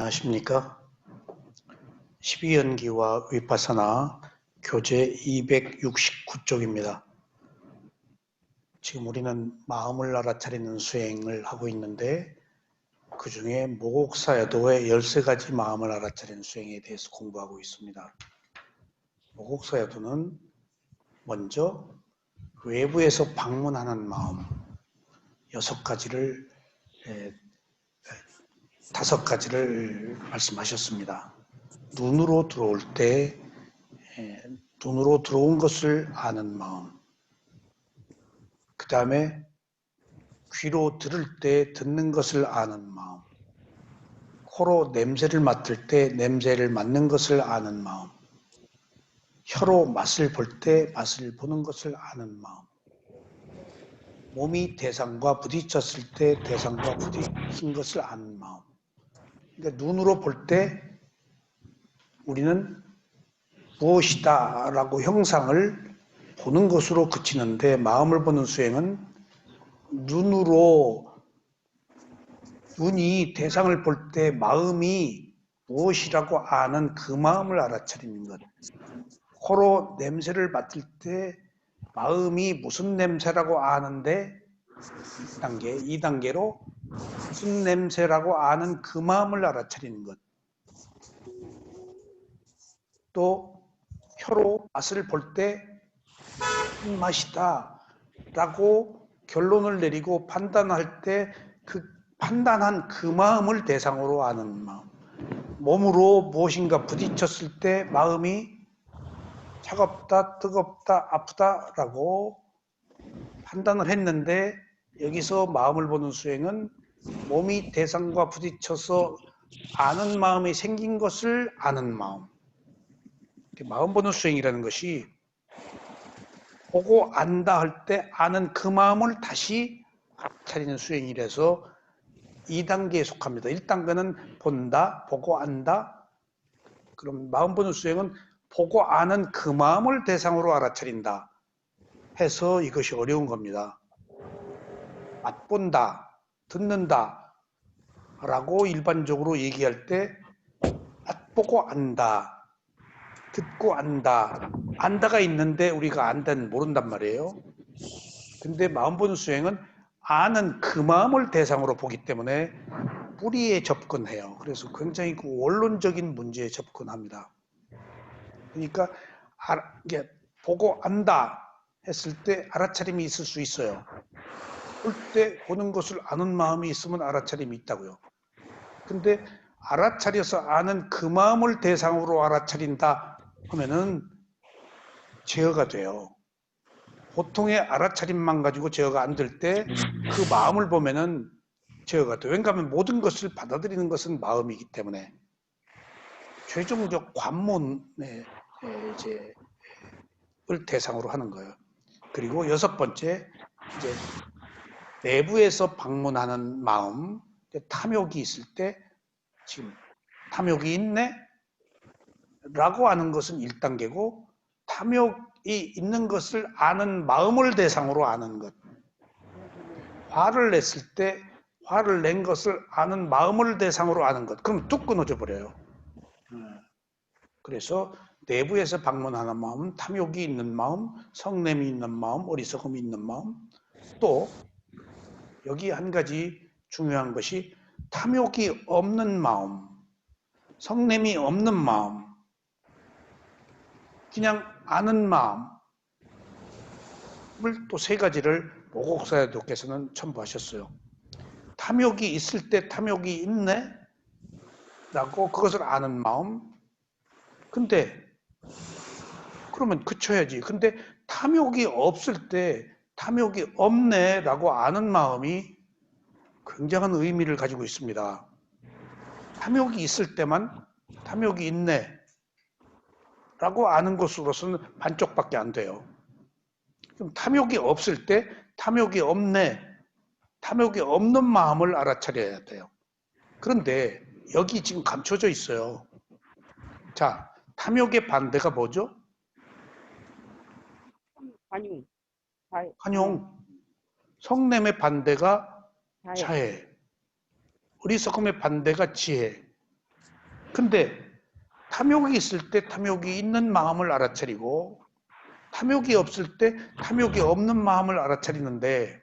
안녕하십니까? 12연기와 위파사나 교재 269쪽입니다. 지금 우리는 마음을 알아차리는 수행을 하고 있는데 그 중에 모곡사여도의 13가지 마음을 알아차리는 수행에 대해서 공부하고 있습니다. 모곡사여도는 먼저 외부에서 방문하는 마음 6가지를 5가지를 말씀하셨습니다. 눈으로 들어올 때 눈으로 들어온 것을 아는 마음, 그 다음에 귀로 들을 때 듣는 것을 아는 마음, 코로 냄새를 맡을 때 냄새를 맡는 것을 아는 마음, 혀로 맛을 볼 때 맛을 보는 것을 아는 마음, 몸이 대상과 부딪혔을 때 대상과 부딪힌 것을 아는 마음. 그러니까 눈으로 볼 때 우리는 무엇이다 라고 형상을 보는 것으로 그치는데 마음을 보는 수행은 눈이 대상을 볼 때 마음이 무엇이라고 아는 그 마음을 알아차리는 것. 코로 냄새를 맡을 때 마음이 무슨 냄새라고 아는데 2단계로 무슨 냄새라고 아는 그 마음을 알아차리는 것. 또 혀로 맛을 볼 때 이 맛이다 라고 결론을 내리고 판단할 때 그 판단한 그 마음을 대상으로 아는 마음. 몸으로 무엇인가 부딪혔을 때 마음이 차갑다, 뜨겁다, 아프다라고 판단을 했는데 여기서 마음을 보는 수행은 몸이 대상과 부딪혀서 아는 마음이 생긴 것을 아는 마음. 마음 보는 수행이라는 것이 보고 안다 할 때 아는 그 마음을 다시 차리는 수행이라서 2단계에 속합니다. 1단계는 본다, 보고 안다. 그럼 마음 보는 수행은 보고 아는 그 마음을 대상으로 알아차린다 해서 이것이 어려운 겁니다. 맛본다, 듣는다 라고 일반적으로 얘기할 때 맛보고 안다, 듣고 안다, 안다가 있는데 우리가 안다는 모른단 말이에요. 근데 마음 보는 수행은 아는 그 마음을 대상으로 보기 때문에 뿌리에 접근해요. 그래서 굉장히 그 원론적인 문제에 접근합니다. 그러니까 이게 보고 안다 했을 때 알아차림이 있을 수 있어요. 볼 때 보는 것을 아는 마음이 있으면 알아차림이 있다고요. 근데 알아차려서 아는 그 마음을 대상으로 알아차린다 하면은 제어가 돼요. 보통의 알아차림만 가지고 제어가 안 될 때 그 마음을 보면은 제어가 돼요. 왜냐하면 모든 것을 받아들이는 것은 마음이기 때문에 최종적 관문의 이제 을 대상으로 하는 거예요. 그리고 6번째 이제 내부에서 방문하는 마음, 탐욕이 있을 때 지금 탐욕이 있네? 라고 하는 것은 1단계고 탐욕이 있는 것을 아는 마음을 대상으로 아는 것. 화를 냈을 때 화를 낸 것을 아는 마음을 대상으로 아는 것. 그럼 뚝 끊어져 버려요. 그래서 내부에서 방문하는 마음, 탐욕이 있는 마음, 성냄이 있는 마음, 어리석음이 있는 마음. 또 여기 한 가지 중요한 것이 탐욕이 없는 마음, 성냄이 없는 마음, 그냥 아는 마음을 또 3가지를 모곡사여도께서는 첨부하셨어요. 탐욕이 있을 때 탐욕이 있네? 라고 그것을 아는 마음. 근데 그러면 그쳐야지. 근데 탐욕이 없을 때 탐욕이 없네 라고 아는 마음이 굉장한 의미를 가지고 있습니다. 탐욕이 있을 때만 탐욕이 있네 라고 아는 것으로서는 반쪽밖에 안 돼요. 그럼 탐욕이 없을 때 탐욕이 없네, 탐욕이 없는 마음을 알아차려야 돼요. 그런데 여기 지금 감춰져 있어요. 자, 탐욕의 반대가 뭐죠? 관용. 환용. 성냄의 반대가 자해. 어리석음의 반대가 지혜. 근데 탐욕이 있을 때 탐욕이 있는 마음을 알아차리고 탐욕이 없을 때 탐욕이 없는 마음을 알아차리는데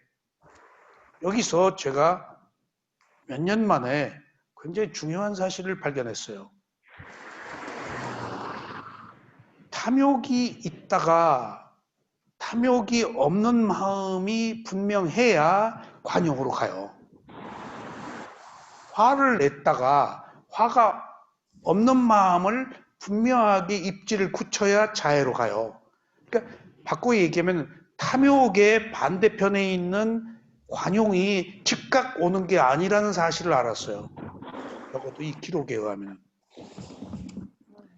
여기서 제가 몇 년 만에 굉장히 중요한 사실을 발견했어요. 탐욕이 있다가 탐욕이 없는 마음이 분명해야 관용으로 가요. 화를 냈다가 화가 없는 마음을 분명하게 입지를 굳혀야 자애로 가요. 그러니까 바꾸어 얘기하면 탐욕의 반대편에 있는 관용이 즉각 오는 게 아니라는 사실을 알았어요. 적어도 이 기록에 의하면.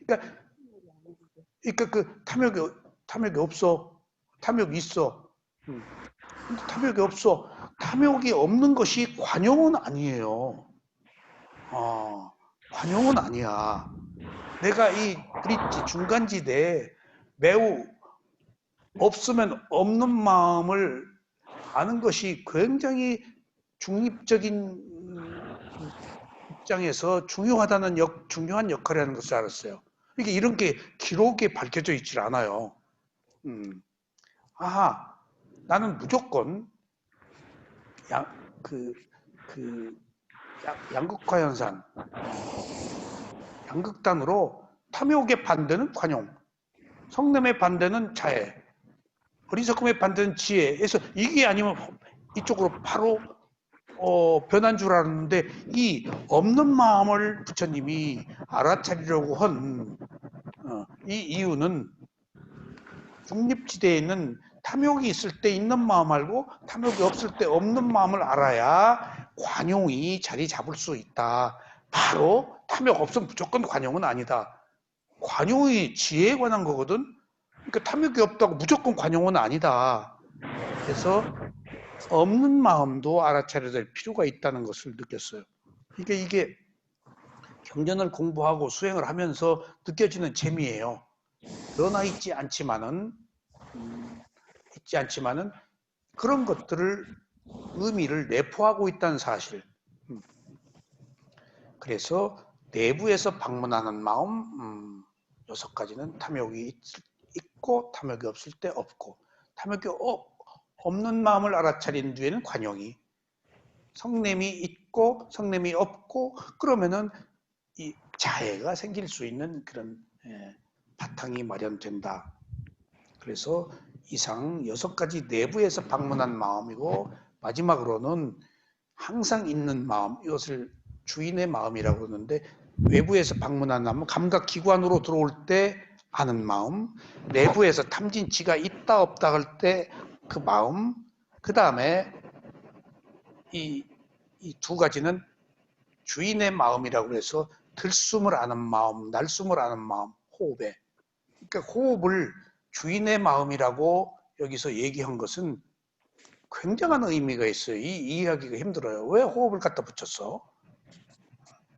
그러니까 그 탐욕이 없어. 탐욕이 있어. 근데 탐욕이 없어. 탐욕이 없는 것이 관용은 아니에요. 관용은 아니야. 내가 이 브릿지 중간지대에 매우 없으면 없는 마음을 아는 것이 굉장히 중립적인 입장에서 중요한 역할이라는 것을 알았어요. 이게 이런 게 기록에 밝혀져 있질 않아요. 나는 무조건 양극화 현상, 양극단으로 탐욕의 반대는 관용, 성냄의 반대는 자애, 어리석음의 반대는 지혜. 그래서 이게 아니면 이쪽으로 바로 변한 줄 알았는데 이 없는 마음을 부처님이 알아차리려고 한 이 이유는 중립지대에 있는 탐욕이 있을 때 있는 마음 알고 탐욕이 없을 때 없는 마음을 알아야 관용이 자리 잡을 수 있다. 바로 탐욕 없으면 무조건 관용은 아니다. 관용이 지혜에 관한 거거든. 그러니까 탐욕이 없다고 무조건 관용은 아니다. 그래서 없는 마음도 알아차려야 될 필요가 있다는 것을 느꼈어요. 이게 경전을 공부하고 수행을 하면서 느껴지는 재미예요. 드러나 있지 않지만은 그런 것들을 의미를 내포하고 있다는 사실. 그래서 내부에서 방문하는 마음 6가지는 탐욕이 있고 탐욕이 없을 때 없고 탐욕이 없는 마음을 알아차린 뒤에는 관용이 성냄이 있고 성냄이 없고 그러면은 이 자애가 생길 수 있는 그런 바탕이 마련된다. 그래서 이상 6가지 내부에서 방문한 마음이고 마지막으로는 항상 있는 마음, 이것을 주인의 마음이라고 그러는데 외부에서 방문한 마음은 감각기관으로 들어올 때 아는 마음, 내부에서 탐진치가 있다 없다 할 때 그 마음, 그 다음에 이 2가지는 주인의 마음이라고 해서 들숨을 아는 마음, 날숨을 아는 마음, 호흡에. 그러니까 호흡을 주인의 마음이라고 여기서 얘기한 것은 굉장한 의미가 있어요. 이 이해하기가 힘들어요. 왜 호흡을 갖다 붙였어?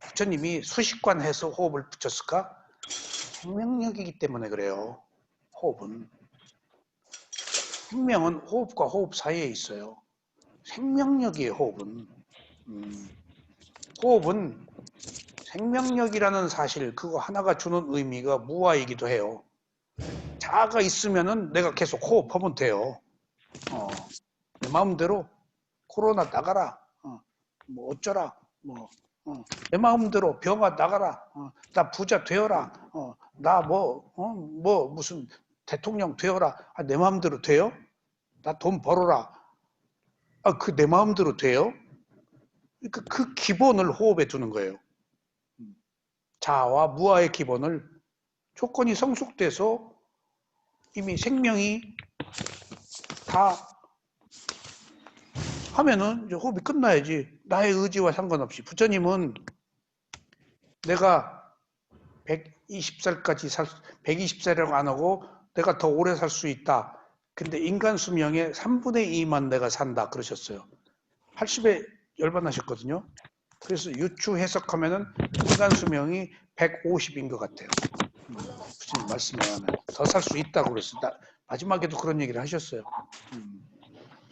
부처님이 수식관해서 호흡을 붙였을까? 생명력이기 때문에 그래요. 호흡은. 생명은 호흡과 호흡 사이에 있어요. 생명력이에요, 호흡은. 호흡은 생명력이라는 사실, 그거 하나가 주는 의미가 무아이기도 해요. 자아가 있으면은 내가 계속 호흡하면 돼요. 내 마음대로 코로나 나가라. 뭐 어쩌라. 내 마음대로 병아 나가라. 나 부자 되어라. 나 무슨 대통령 되어라. 내 마음대로 돼요? 나 돈 벌어라. 그 내 마음대로 돼요? 그러니까 그 기본을 호흡에 두는 거예요. 자아와 무아의 기본을 조건이 성숙돼서 이미 생명이 다 하면은 이제 호흡이 끝나야지. 나의 의지와 상관없이. 부처님은 내가 120살까지 120살이라고 안 하고 내가 더 오래 살 수 있다. 근데 인간 수명의 3분의 2만 내가 산다 그러셨어요. 80에 열반하셨거든요. 그래서 유추 해석하면은 인간 수명이 150인 것 같아요. 부처님 말씀에 하면 더 살 수 있다고 그랬어요. 마지막에도 그런 얘기를 하셨어요.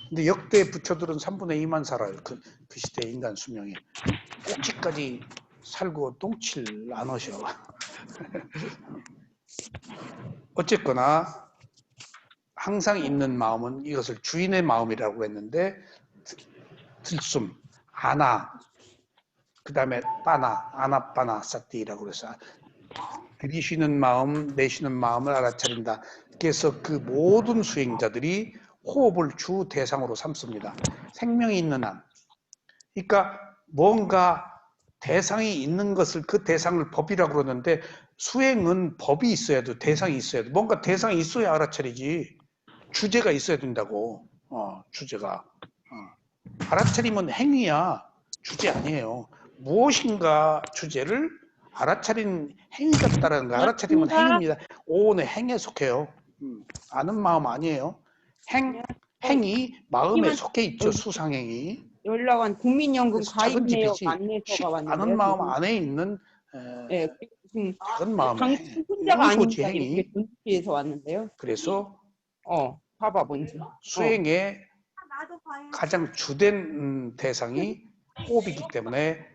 근데 역대 부처들은 3분의 2만 살아요. 그 시대 인간 수명이. 꼭지까지 살고 똥칠 안 오셔. 어쨌거나 항상 있는 마음은 이것을 주인의 마음이라고 했는데 들숨, 아나, 그 다음에 빠나, 아나빠나 사띠라고 그래서 들이쉬는 마음, 내쉬는 마음을 알아차린다. 그래서 그 모든 수행자들이 호흡을 주 대상으로 삼습니다. 생명이 있는 한. 그러니까 뭔가 대상이 있는 것을 그 대상을 법이라고 그러는데 수행은 법이 있어야 돼. 대상이 있어야 돼. 뭔가 대상이 있어야 알아차리지. 주제가 있어야 된다고. 주제가. 알아차리면 행위야. 주제 아니에요. 무엇인가 주제를 알아차린 행위가 있다는 거. 알아차리면 행위입니다. 오온의 행에 속해요. 아는 마음 아니에요. 행이 마음에 속해 있죠. 수상행이. 연락 완 국민연금 작은 가입 내역 집이지. 안내서가 아는 왔는데요. 마음 안에 있는 네, 지금 작은 마음의 행. 당신 혼자가 요소지 아니니까 행이. 이렇게 전시에서 왔는데요. 그래서 봐봐 뭔지. 수행의 가장 주된 대상이 호흡이기 때문에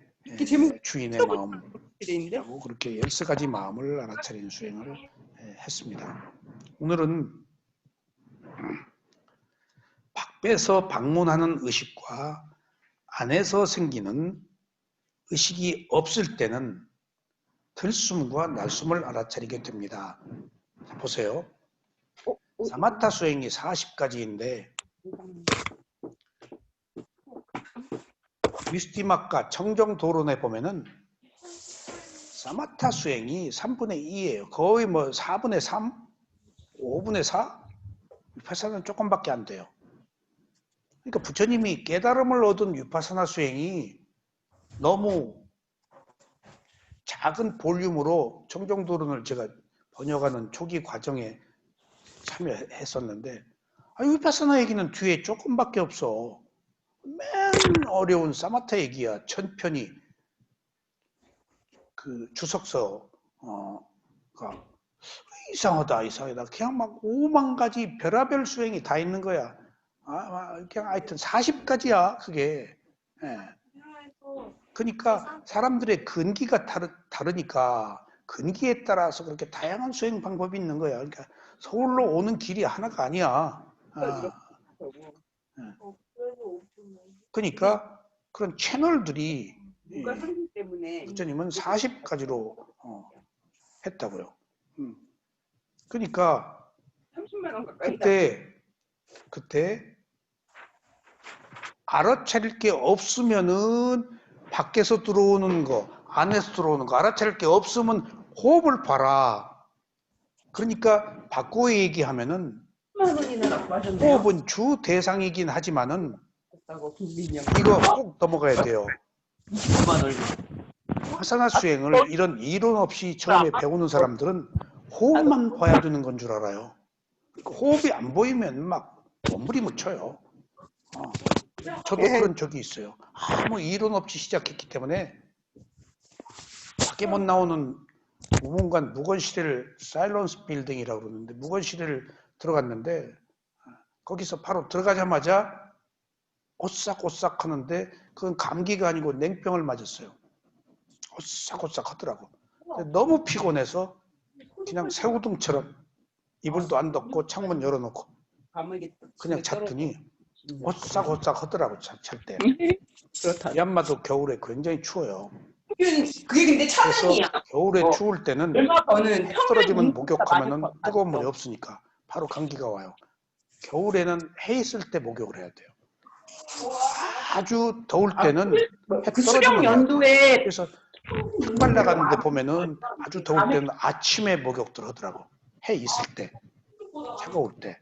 주인의 마음이라고 그렇게 13가지 마음을 알아차리는 수행을 했습니다. 오늘은 밖에서 방문하는 의식과 안에서 생기는 의식이 없을 때는 들숨과 날숨을 알아차리게 됩니다. 보세요. 사마타 수행이 40가지인데 위스티막과 청정도론에 보면은 사마타 수행이 3분의 2예요. 거의 뭐 4분의 3, 5분의 4? 위파사나는 조금밖에 안 돼요. 그러니까 부처님이 깨달음을 얻은 위파사나 수행이 너무 작은 볼륨으로 청정도론을 제가 번역하는 초기 과정에 참여했었는데 위파사나 얘기는 뒤에 조금밖에 없어. 맨 어려운 사마타 얘기야. 천편이 그 주석서가 이상하다. 그냥 막 5만 가지 별의별 수행이 다 있는 거야. 그냥 하여튼 40가지야 그게. 예. 그러니까 사람들의 근기가 다르니까 근기에 따라서 그렇게 다양한 수행 방법이 있는 거야. 그러니까 서울로 오는 길이 하나가 아니야. 그러니까 그런 채널들이 부처님은 40가지로 했다고요. 그러니까 그때 알아차릴 게 없으면은 밖에서 들어오는 거, 안에서 들어오는 거 알아차릴 게 없으면 호흡을 봐라. 그러니까 바꾸어 얘기하면은 호흡은 주 대상이긴 하지만은 이거 꼭 넘어가야 돼요. 화사나 수행을 이런 이론 없이 처음에 배우는 사람들은 호흡만 봐야 되는 건 줄 알아요. 호흡이 안 보이면 막 몸부림 묻혀요. 저도 그런 적이 있어요. 아무 이론 없이 시작했기 때문에 밖에 못 나오는 무문관 무건실을 사일런스 빌딩이라고 그러는데 무건실을 들어갔는데 거기서 바로 들어가자마자 오싹오싹 하는데 그건 감기가 아니고 냉병을 맞았어요. 오싹오싹 하더라고. 너무 피곤해서 그냥 새우등처럼 이불도 안 덮고 창문 열어놓고 그냥 잤더니 오싹오싹 하더라고. 잘 때. 미얀마도 겨울에 굉장히 추워요. 그게 근데 차단이야. 그래서 겨울에 추울 때는 해 떨어지면 목욕하면은 뜨거운 물이 없으니까 바로 감기가 와요. 겨울에는 해 있을 때 목욕을 해야 돼요. 아주 더울 때는 해 떨어지면 연도에 그래서 흙발 나가는데 보면은 아주 더울 때는 아침에 목욕들 하더라고. 해 있을 때, 차가울 때.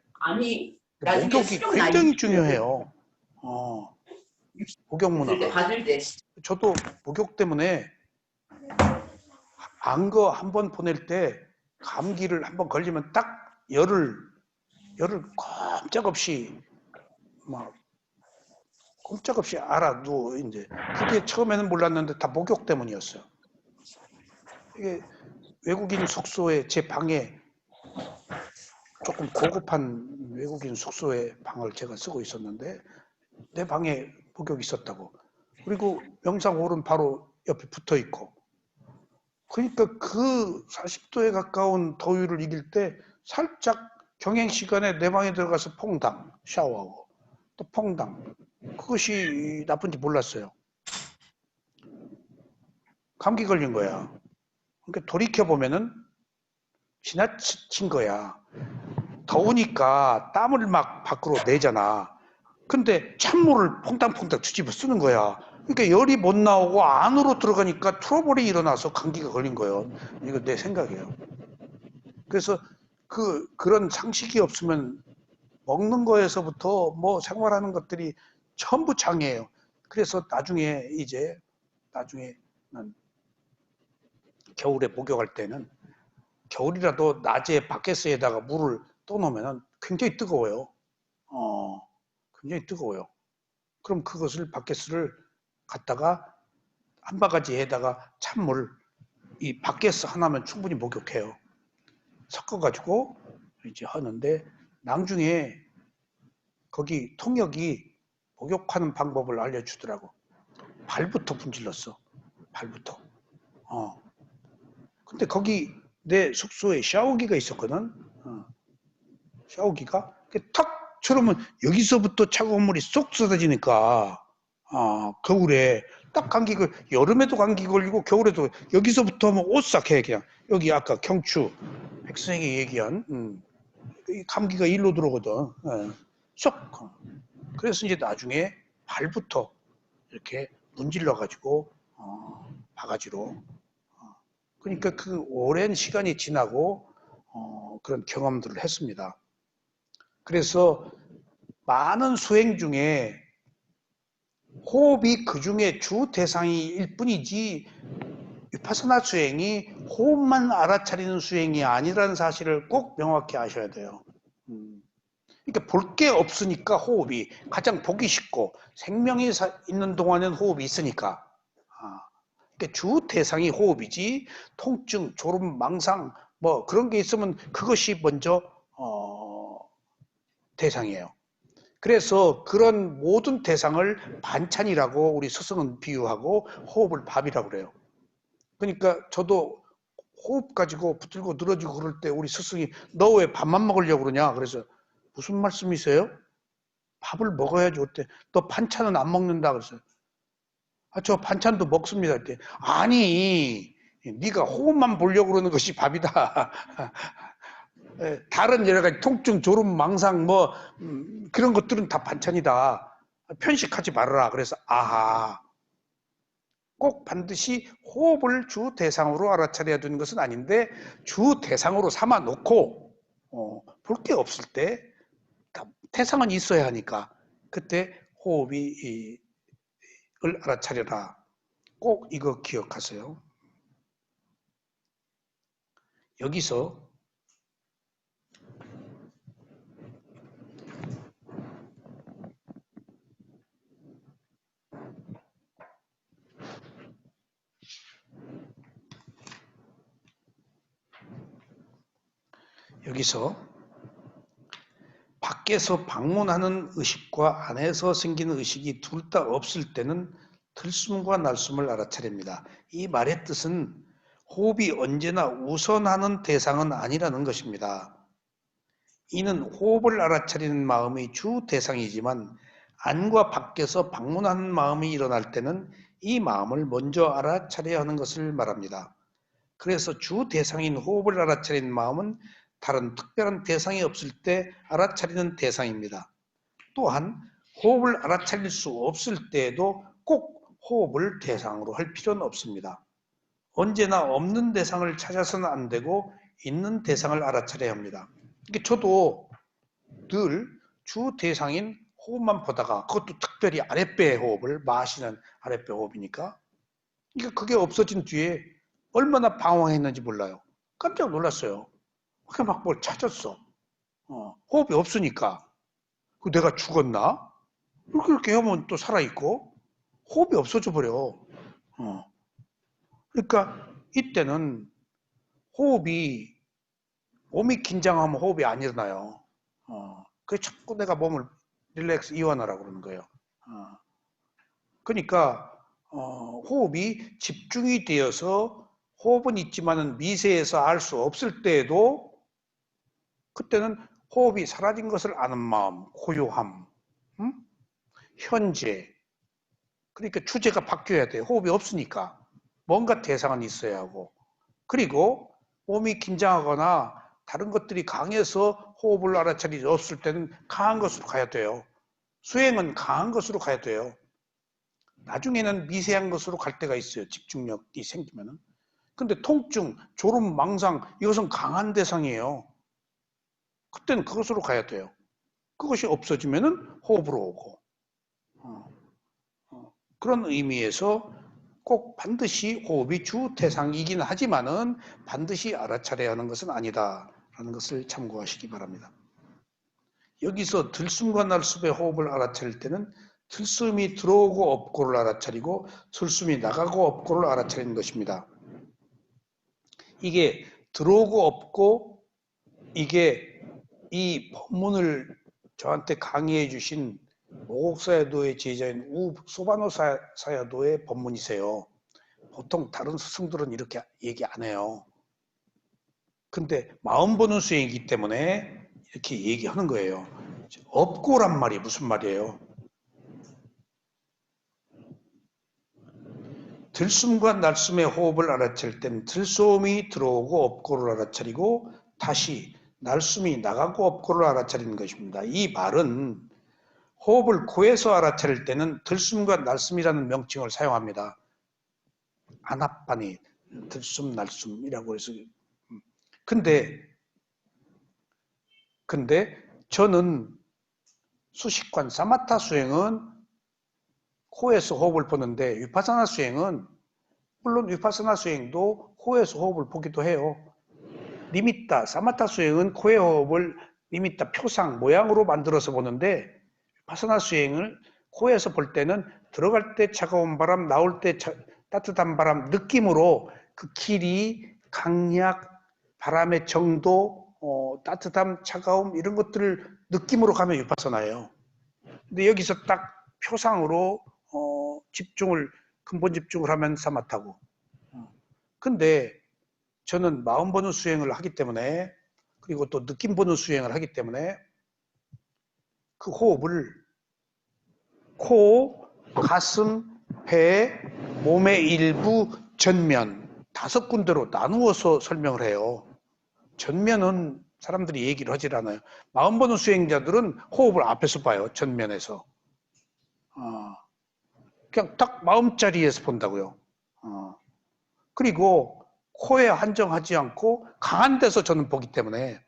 목욕이 굉장히 중요해요. 목욕 문화가. 저도 목욕 때문에 안거 한 번 보낼 때 감기를 한 번 걸리면 딱 열을 꼼짝없이 막 꼼짝없이 알아도 이제 그게 처음에는 몰랐는데 다 목욕 때문이었어요. 이게 외국인 숙소에 제 방에 조금 고급한 외국인 숙소의 방을 제가 쓰고 있었는데 내 방에 목욕이 있었다고. 그리고 명상 홀은 바로 옆에 붙어 있고. 그러니까 그 40도에 가까운 더위를 이길 때 살짝 경행 시간에 내 방에 들어가서 퐁당 샤워하고 또 퐁당. 그것이 나쁜지 몰랐어요. 감기 걸린 거야. 그러니까 돌이켜 보면은 지나친 거야. 더우니까 땀을 막 밖으로 내잖아. 근데 찬물을 퐁당퐁당 뒤집어 쓰는 거야. 그러니까 열이 못 나오고 안으로 들어가니까 트러블이 일어나서 감기가 걸린 거예요. 이거 내 생각이에요. 그래서 그런 상식이 없으면 먹는 거에서부터 뭐 생활하는 것들이 전부 장애예요. 그래서 나중에는 겨울에 목욕할 때는 겨울이라도 낮에 바켓스에다가 물을 떠놓으면 굉장히 뜨거워요. 굉장히 뜨거워요. 그럼 그것을 바켓스를 갖다가 한 바가지에다가 찬물, 이 바켓스 하나면 충분히 목욕해요. 섞어가지고 이제 하는데 나중에 거기 통역이 목욕하는 방법을 알려주더라고. 발부터 문질렀어. 발부터. 근데 거기 내 숙소에 샤워기가 있었거든. 샤워기가 탁 쳐놓으면 여기서부터 차가운 물이 쏙 쏟아지니까 겨울에 딱 감기 여름에도 감기 걸리고 겨울에도 여기서부터 하면 오싹해 그냥. 여기 아까 경추 백선생이 얘기한 이 감기가 일로 들어오거든. 쏙. 그래서 이제 나중에 발부터 이렇게 문질러 가지고 바가지로. 그러니까 그 오랜 시간이 지나고 그런 경험들을 했습니다. 그래서 많은 수행 중에 호흡이 그 중에 주 대상일 뿐이지 위파사나 수행이 호흡만 알아차리는 수행이 아니라는 사실을 꼭 명확히 아셔야 돼요. 그러니까 볼 게 없으니까 호흡이 가장 보기 쉽고 생명이 있는 동안에는 호흡이 있으니까. 그러니까 주 대상이 호흡이지 통증, 졸음, 망상 뭐 그런 게 있으면 그것이 먼저 대상이에요. 그래서 그런 모든 대상을 반찬이라고 우리 스승은 비유하고 호흡을 밥이라고 그래요. 그러니까 저도 호흡 가지고 붙들고 늘어지고 그럴 때 우리 스승이 너 왜 밥만 먹으려고 그러냐? 그래서 무슨 말씀이세요? 밥을 먹어야지 어때? 너 반찬은 안 먹는다 그래서 저 반찬도 먹습니다. 그때 아니 네가 호흡만 보려고 그러는 것이 밥이다. 다른 여러 가지 통증, 졸음, 망상 뭐 그런 것들은 다 반찬이다. 편식하지 말아라. 그래서 아하. 꼭 반드시 호흡을 주 대상으로 알아차려야 되는 것은 아닌데 주 대상으로 삼아 놓고 볼 게 없을 때 대상은 있어야 하니까 그때 호흡을 알아차려라. 꼭 이거 기억하세요. 여기서 밖에서 방문하는 의식과 안에서 생기는 의식이 둘 다 없을 때는 들숨과 날숨을 알아차립니다. 이 말의 뜻은 호흡이 언제나 우선하는 대상은 아니라는 것입니다. 이는 호흡을 알아차리는 마음이 주 대상이지만 안과 밖에서 방문하는 마음이 일어날 때는 이 마음을 먼저 알아차려야 하는 것을 말합니다. 그래서 주 대상인 호흡을 알아차리는 마음은 다른 특별한 대상이 없을 때 알아차리는 대상입니다. 또한 호흡을 알아차릴 수 없을 때에도 꼭 호흡을 대상으로 할 필요는 없습니다. 언제나 없는 대상을 찾아서는 안 되고 있는 대상을 알아차려야 합니다. 저도 늘 주 대상인 호흡만 보다가 그것도 특별히 아랫배 호흡을 마시는 아랫배 호흡이니까 그게 없어진 뒤에 얼마나 방황했는지 몰라요. 깜짝 놀랐어요. 그게 막 뭘 찾았어. 호흡이 없으니까. 내가 죽었나? 그렇게 하면 또 살아있고 호흡이 없어져 버려. 그러니까 이때는 호흡이 몸이 긴장하면 호흡이 안 일어나요. 그래 자꾸 내가 몸을 릴렉스 이완하라고 그러는 거예요. 그러니까 호흡이 집중이 되어서 호흡은 있지만은 미세해서 알 수 없을 때에도 그때는 호흡이 사라진 것을 아는 마음, 고요함, 현재. 그러니까 주제가 바뀌어야 돼요. 호흡이 없으니까. 뭔가 대상은 있어야 하고. 그리고 몸이 긴장하거나 다른 것들이 강해서 호흡을 알아차릴 수 없을 때는 강한 것으로 가야 돼요. 수행은 강한 것으로 가야 돼요. 나중에는 미세한 것으로 갈 때가 있어요. 집중력이 생기면은. 근데 통증, 졸음, 망상 이것은 강한 대상이에요. 그때는 그것으로 가야 돼요. 그것이 없어지면은 호흡으로 오고. 그런 의미에서 꼭 반드시 호흡이 주 대상이긴 하지만은 반드시 알아차려야 하는 것은 아니다라는 것을 참고하시기 바랍니다. 여기서 들숨과 날숨의 호흡을 알아차릴 때는 들숨이 들어오고 없고를 알아차리고 들숨이 나가고 없고를 알아차리는 것입니다. 이게 들어오고 없고 이게 이 법문을 저한테 강의해 주신 오곡사야도의 제자인 소바노 사야도의 법문이세요. 보통 다른 스승들은 이렇게 얘기 안 해요. 근데 마음 보는 수행이기 때문에 이렇게 얘기하는 거예요. 없고란 말이 무슨 말이에요? 들숨과 날숨의 호흡을 알아차릴 때는 들숨이 들어오고 없고를 알아차리고 다시 날숨이 나가고 없고를 알아차리는 것입니다. 이 말은 호흡을 코에서 알아차릴 때는 들숨과 날숨이라는 명칭을 사용합니다. 아나빠니, 들숨, 날숨이라고 해서. 근데 저는 수식관 사마타 수행은 코에서 호흡을 보는데 위파사나 수행은 물론 위파사나 수행도 코에서 호흡을 보기도 해요. 니미타, 사마타 수행은 코의 호흡을 니미타 표상, 모양으로 만들어서 보는데 위파사나 수행을 코에서 볼 때는 들어갈 때 차가운 바람, 나올 때 따뜻한 바람 느낌으로 그 길이, 강약, 바람의 정도, 따뜻함, 차가움 이런 것들을 느낌으로 가면 위파사나예요. 근데 여기서 딱 표상으로 집중을 근본 집중을 하면 사마타고. 근데 저는 마음 보는 수행을 하기 때문에 그리고 또 느낌 보는 수행을 하기 때문에 그 호흡을 코, 가슴, 배, 몸의 일부, 전면 5군데로 나누어서 설명을 해요. 전면은 사람들이 얘기를 하질 않아요. 마음 보는 수행자들은 호흡을 앞에서 봐요. 전면에서. 그냥 딱 마음자리에서 본다고요. 그리고 코에 한정하지 않고 강한 데서 저는 보기 때문에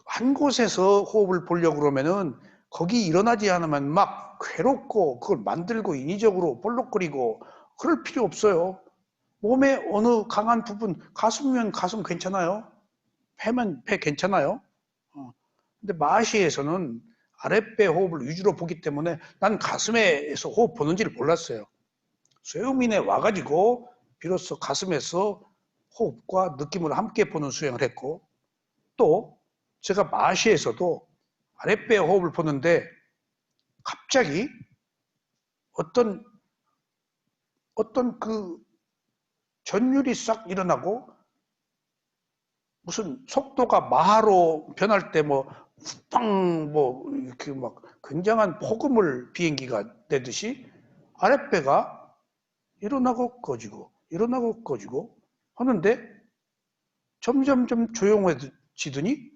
한 곳에서 호흡을 보려고 그러면은 거기 일어나지 않으면 막 괴롭고 그걸 만들고 인위적으로 볼록거리고 그럴 필요 없어요. 몸의 어느 강한 부분, 가슴이면 가슴 괜찮아요. 배면 배 괜찮아요. 근데 마하시에서는 아랫배 호흡을 위주로 보기 때문에 난 가슴에서 호흡 보는지를 몰랐어요. 쇠우민에 와가지고 비로소 가슴에서 호흡과 느낌을 함께 보는 수행을 했고 또 제가 마하시에서도 아랫배 호흡을 보는데 갑자기 어떤 그 전율이 싹 일어나고 무슨 속도가 마하로 변할 때 뭐 후팡 뭐 이렇게 막 굉장한 폭음을 비행기가 내듯이 아랫배가 일어나고 꺼지고 일어나고 꺼지고 하는데 점점점 조용해지더니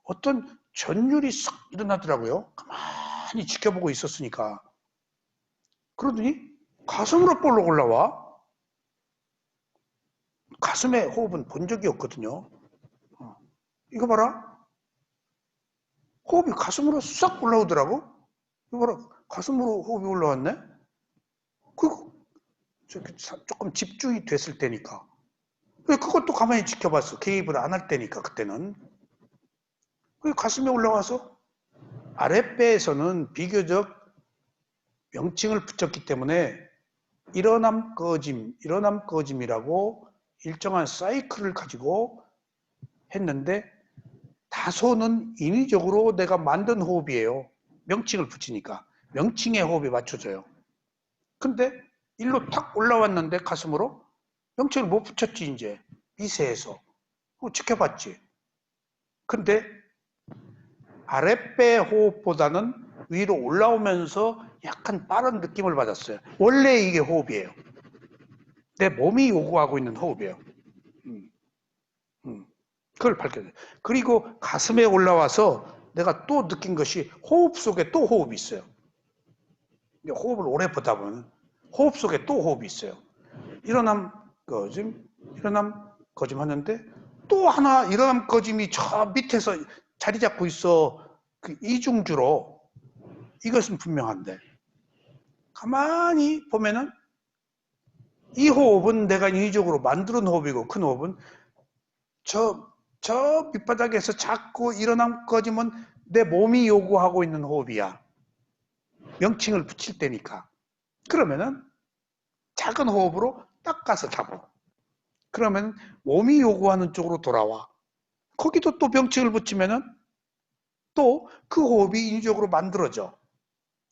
어떤 전율이 싹 일어나더라고요. 가만히 지켜보고 있었으니까. 그러더니 가슴으로 볼록 올라와. 가슴에 호흡은 본 적이 없거든요. 이거 봐라. 호흡이 가슴으로 싹 올라오더라고. 이거 봐라. 가슴으로 호흡이 올라왔네. 그리고 조금 집중이 됐을 때니까. 그것도 가만히 지켜봤어. 개입을 안 할 때니까 그때는. 그 가슴에 올라와서 아랫배에서는 비교적 명칭을 붙였기 때문에 일어남 꺼짐이라고 일정한 사이클을 가지고 했는데 다소는 인위적으로 내가 만든 호흡이에요. 명칭을 붙이니까. 명칭에 호흡이 맞춰져요. 근데 일로 탁 올라왔는데 가슴으로 명칭을 못 붙였지 이제 미세해서 지켜봤지. 근데 아랫배 호흡보다는 위로 올라오면서 약간 빠른 느낌을 받았어요. 원래 이게 호흡이에요. 내 몸이 요구하고 있는 호흡이에요. 음, 그걸 밝혀요. 그리고 가슴에 올라와서 내가 또 느낀 것이 호흡 속에 또 호흡이 있어요. 호흡을 오래 보다 보면 호흡 속에 또 호흡이 있어요. 일어남 거짐, 일어남 거짐 하는데 또 하나 일어남 거짐이 저 밑에서 자리 잡고 있어. 그 이중주로 이것은 분명한데 가만히 보면은 이 호흡은 내가 인위적으로 만드는 호흡이고 큰 호흡은 저 밑바닥에서 자꾸 일어남 거짐은 내 몸이 요구하고 있는 호흡이야. 명칭을 붙일 때니까. 그러면은 작은 호흡으로 딱 가서 잡아. 그러면 몸이 요구하는 쪽으로 돌아와. 거기도 또 명칭을 붙이면은 또 그 호흡이 인위적으로 만들어져.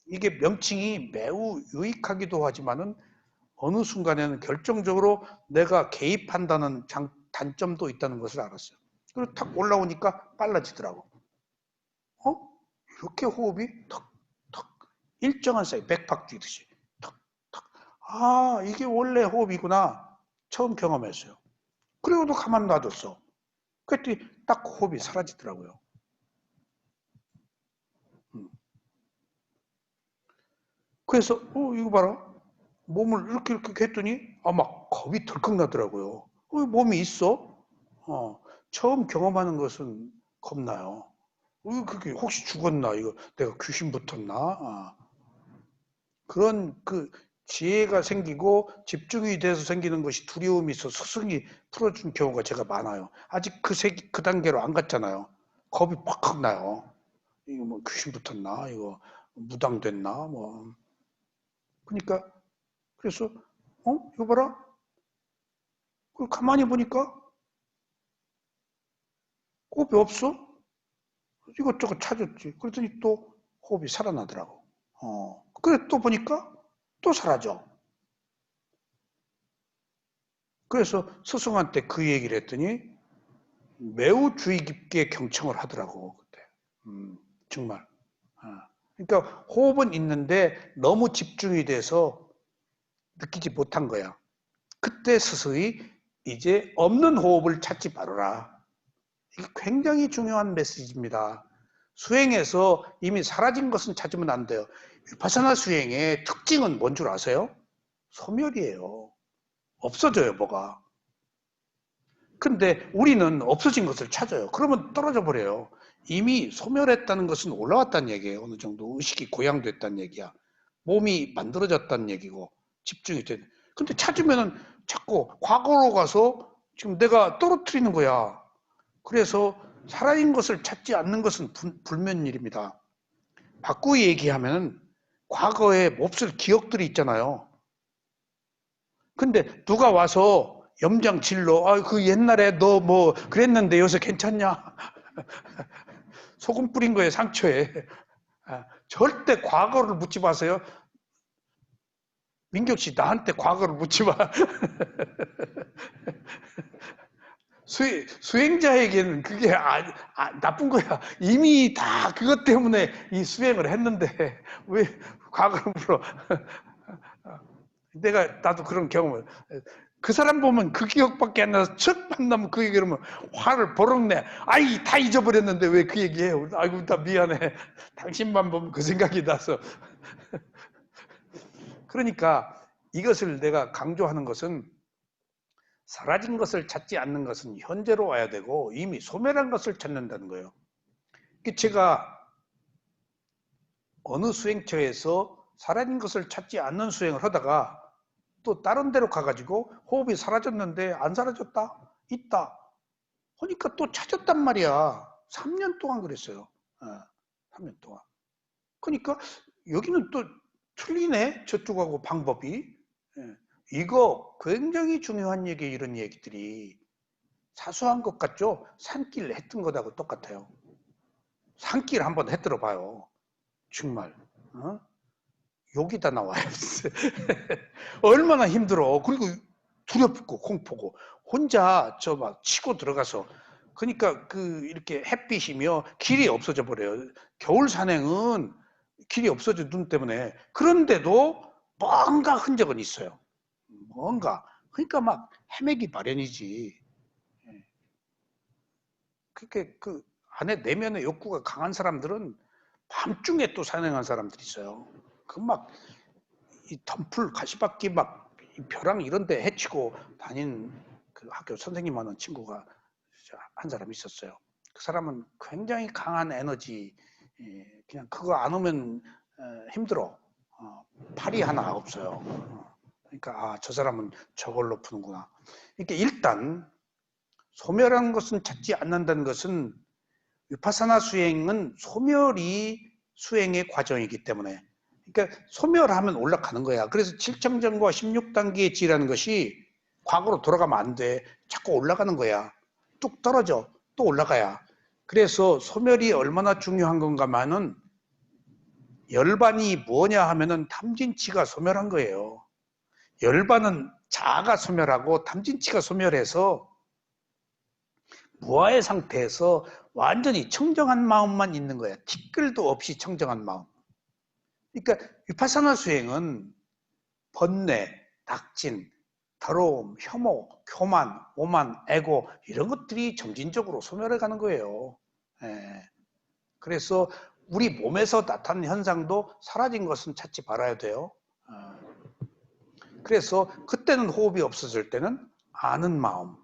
이게 명칭이 매우 유익하기도 하지만은 어느 순간에는 결정적으로 내가 개입한다는 단점도 있다는 것을 알았어요. 그리고 탁 올라오니까 빨라지더라고. 이렇게 호흡이 턱, 턱, 일정한 사이, 백팍 뛰듯이. 턱, 턱. 아, 이게 원래 호흡이구나. 처음 경험했어요. 그리고도 가만 놔뒀어. 그랬더니 딱 호흡이 사라지더라고요. 그래서, 이거 봐라. 몸을 이렇게 했더니, 막 겁이 덜컥 나더라고요. 몸이 있어? 처음 경험하는 것은 겁나요. 그게 혹시 죽었나? 이거 내가 귀신 붙었나? 그런 그 지혜가 생기고 집중이 돼서 생기는 것이 두려움이 있어 스승이 풀어준 경우가 제가 많아요. 아직 그 단계로 안 갔잖아요. 겁이 팍팍 나요. 이거 뭐 귀신 붙었나? 이거 무당됐나? 뭐. 그러니까 그래서 이거 봐라. 그걸 가만히 보니까 호흡이 없어. 이것저것 찾았지. 그랬더니 또 호흡이 살아나더라고. 그래 또 보니까 또 사라져. 그래서 스승한테 그 얘기를 했더니 매우 주의 깊게 경청을 하더라고 그때. 정말. 그러니까 호흡은 있는데 너무 집중이 돼서 느끼지 못한 거야. 그때 스승이 이제 없는 호흡을 찾지 말아라. 이게 굉장히 중요한 메시지입니다. 수행에서 이미 사라진 것은 찾으면 안 돼요. 위파사나 수행의 특징은 뭔 줄 아세요? 소멸이에요. 없어져요, 뭐가. 근데 우리는 없어진 것을 찾아요. 그러면 떨어져 버려요. 이미 소멸했다는 것은 올라왔다는 얘기예요. 어느 정도 의식이 고양됐다는 얘기야. 몸이 만들어졌다는 얘기고 집중이 돼. 근데 찾으면은 자꾸 과거로 가서 지금 내가 떨어뜨리는 거야. 그래서 살아있는 것을 찾지 않는 것은 불면일입니다. 바꾸기 얘기하면 과거에 몹쓸 기억들이 있잖아요. 근데 누가 와서 염장 질러, 그 옛날에 너 뭐 그랬는데 요새 괜찮냐? 소금 뿌린 거에 상처에. 절대 과거를 묻지 마세요. 민경 씨, 나한테 과거를 묻지 마. 수행자에게는 그게 나쁜 거야. 이미 다 그것 때문에 이 수행을 했는데 왜 과거를 물어? 나도 그런 경험을. 그 사람 보면 그 기억밖에 안 나서 척 만나면 그 얘기를 하면 화를 버럭 내. 아이, 다 잊어버렸는데 왜 그 얘기해요? 아이고, 다 미안해. 당신만 보면 그 생각이 나서. 그러니까 이것을 내가 강조하는 것은 사라진 것을 찾지 않는 것은 현재로 와야 되고 이미 소멸한 것을 찾는다는 거예요. 제가 어느 수행처에서 사라진 것을 찾지 않는 수행을 하다가 또 다른 데로 가가지고 호흡이 사라졌는데 안 사라졌다? 있다. 보니까 또 찾았단 말이야. 3년 동안 그랬어요. 3년 동안. 그러니까 여기는 또 틀리네. 저쪽하고 방법이. 이거 굉장히 중요한 얘기 이런 얘기들이 사소한 것 같죠? 산길 했던 것하고 똑같아요. 산길 한번 해들어 봐요. 정말. 욕이 다 나와요. 얼마나 힘들어. 그리고 두렵고 공포고 혼자 저 막 치고 들어가서 그러니까 그 이렇게 햇빛이며 길이 없어져 버려요. 겨울 산행은 길이 없어져 눈 때문에. 그런데도 뭔가 흔적은 있어요. 뭔가. 그러니까 막 헤매기 마련이지. 그렇게 그 안에 내면의 욕구가 강한 사람들은 밤중에 또 산행한 사람들이 있어요. 그 막 이 덤풀 가시밭길 막 벼랑 이런 데 헤치고 다닌 그 학교 선생님 하는 친구가 한 사람 있었어요. 그 사람은 굉장히 강한 에너지, 그냥 그거 안 오면 힘들어. 팔이 하나 없어요. 그러니까 저 사람은 저걸로 푸는구나. 그러니까 일단 소멸하는 것은 찾지 않는다는 것은 위파사나 수행은 소멸이 수행의 과정이기 때문에 그러니까 소멸하면 올라가는 거야. 그래서 7청정과 16단계의 지라는 것이 과거로 돌아가면 안 돼. 자꾸 올라가는 거야. 뚝 떨어져. 또 올라가야. 그래서 소멸이 얼마나 중요한 건가만은 열반이 뭐냐 하면은 탐진치가 소멸한 거예요. 열반은 자아가 소멸하고 탐진치가 소멸해서 무아의 상태에서 완전히 청정한 마음만 있는 거야. 티끌도 없이 청정한 마음. 그러니까 위파사나 수행은 번뇌, 낙진, 더러움, 혐오, 교만, 오만, 애고 이런 것들이 점진적으로 소멸해 가는 거예요. 그래서 우리 몸에서 나타나는 현상도 사라진 것은 찾지 말아야 돼요. 그래서 그때는 호흡이 없어질 때는 아는 마음.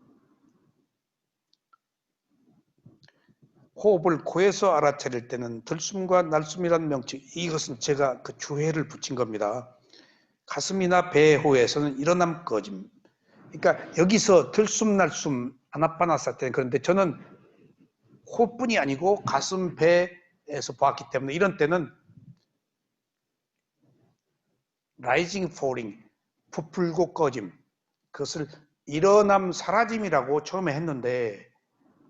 호흡을 코에서 알아차릴 때는 들숨과 날숨이라는 명칭, 이것은 제가 그 주회를 붙인 겁니다. 가슴이나 배호에서는 일어남 꺼짐. 그러니까 여기서 들숨, 날숨, 아나파나사티 그런데 저는 호흡뿐이 아니고 가슴, 배에서 보았기 때문에 이런 때는 라이징, falling, 부풀고 꺼짐. 그것을 일어남, 사라짐이라고 처음에 했는데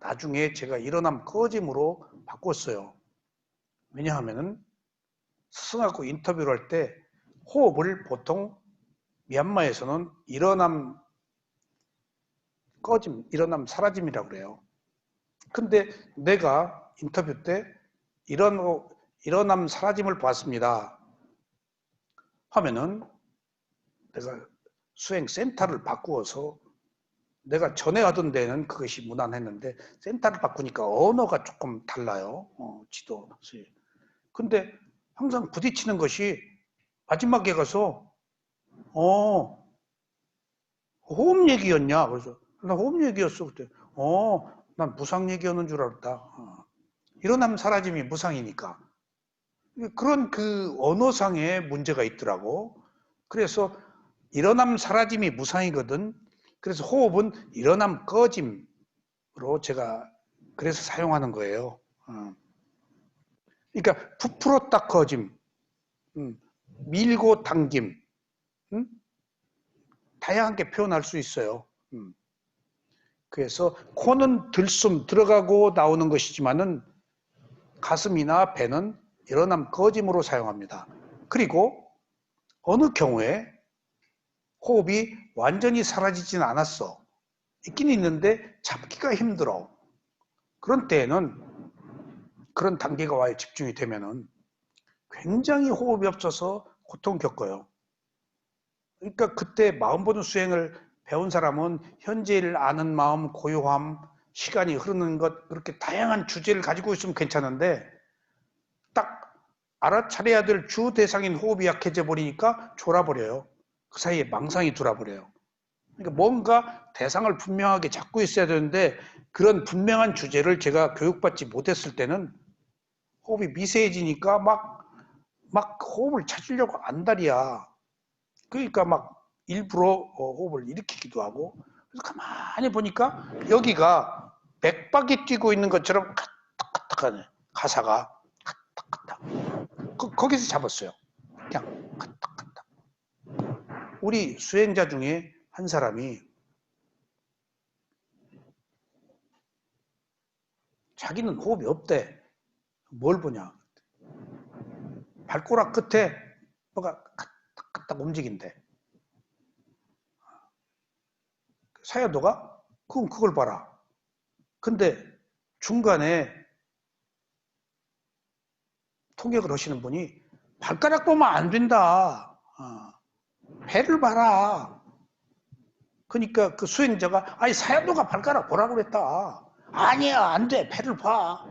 나중에 제가 일어남, 꺼짐으로 바꿨어요. 왜냐하면 스승하고 인터뷰를 할 때 호흡을 보통 미얀마에서는 일어남, 꺼짐, 일어남, 사라짐이라고 그래요. 근데 내가 인터뷰 때 일어남, 사라짐을 봤습니다. 하면은 내가 수행 센터를 바꾸어서 내가 전에 하던 데는 그것이 무난했는데 센터를 바꾸니까 언어가 조금 달라요. 지도. 근데 항상 부딪히는 것이 마지막에 가서 호흡 얘기였냐? 그래서 나 호흡 얘기였어 그때. 난 무상 얘기였는 줄 알았다. 일어나면 사라짐이 무상이니까. 그런 그 언어상의 문제가 있더라고. 그래서 일어남 사라짐이 무상이거든. 그래서 호흡은 일어남 꺼짐으로 제가 그래서 사용하는 거예요. 그러니까 부풀었다 꺼짐, 밀고 당김, 다양하게 표현할 수 있어요. 그래서 코는 들숨 들어가고 나오는 것이지만은 가슴이나 배는 일어남 꺼짐으로 사용합니다. 그리고 어느 경우에 호흡이 완전히 사라지지는 않았어. 있긴 있는데 잡기가 힘들어. 그런 때에는 그런 단계가 와에 집중이 되면은 굉장히 호흡이 없어서 고통 겪어요. 그러니까 그때 마음 보는 수행을 배운 사람은 현재를 아는 마음, 고요함, 시간이 흐르는 것 그렇게 다양한 주제를 가지고 있으면 괜찮은데 딱 알아차려야 될 주 대상인 호흡이 약해져 버리니까 졸아버려요. 그 사이에 망상이 돌아버려요. 그러니까 뭔가 대상을 분명하게 잡고 있어야 되는데 그런 분명한 주제를 제가 교육받지 못했을 때는 호흡이 미세해지니까 막 호흡을 찾으려고 안달이야. 그러니까 막 일부러 호흡을 일으키기도 하고 그래서 가만히 보니까 여기가 백박이 뛰고 있는 것처럼 카탁카탁하네. 가사가 카탁카탁. 거기서 잡았어요. 그냥 카탁카탁. 우리 수행자 중에 한 사람이 자기는 호흡이 없대. 뭘 보냐? 발가락 끝에 뭐가 까딱 움직인대. 사야도가 그럼 그걸 봐라. 근데 중간에 통역을 하시는 분이 발가락 보면 안 된다. 배를 봐라. 그러니까 그 수행자가 아니 사야도가 발가락 보라고 그랬다. 아니야 안 돼. 배를 봐.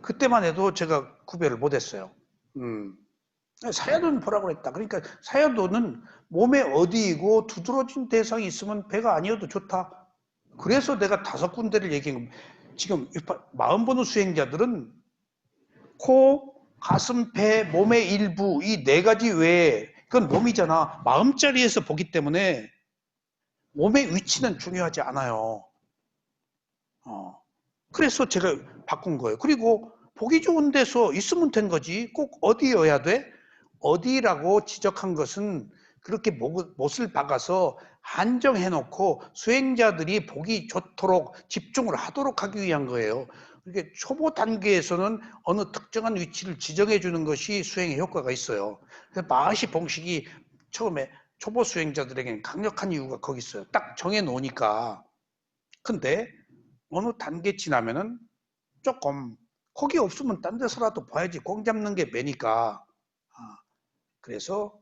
그때만 해도 제가 구별을 못했어요. 사야도는 보라고 그랬다. 그러니까 사야도는 몸에 어디이고 두드러진 대상이 있으면 배가 아니어도 좋다. 그래서 내가 5군데를 얘기한 겁니다. 지금 마음 보는 수행자들은 코, 가슴, 배, 몸의 일부 이 4가지 외에 그건 몸이잖아. 마음자리에서 보기 때문에 몸의 위치는 중요하지 않아요. 그래서 제가 바꾼 거예요. 그리고 보기 좋은 데서 있으면 된 거지. 꼭 어디여야 돼? 어디라고 지적한 것은 그렇게 못을 박아서 한정해놓고 수행자들이 보기 좋도록 집중을 하도록 하기 위한 거예요. 이게 초보 단계에서는 어느 특정한 위치를 지정해 주는 것이 수행의 효과가 있어요. 그래서 마하시 봉식이 처음에 초보 수행자들에게는 강력한 이유가 거기 있어요. 딱 정해 놓으니까. 근데 어느 단계 지나면은 조금 거기 없으면 딴 데서라도 봐야지. 공 잡는 게 매니까. 그래서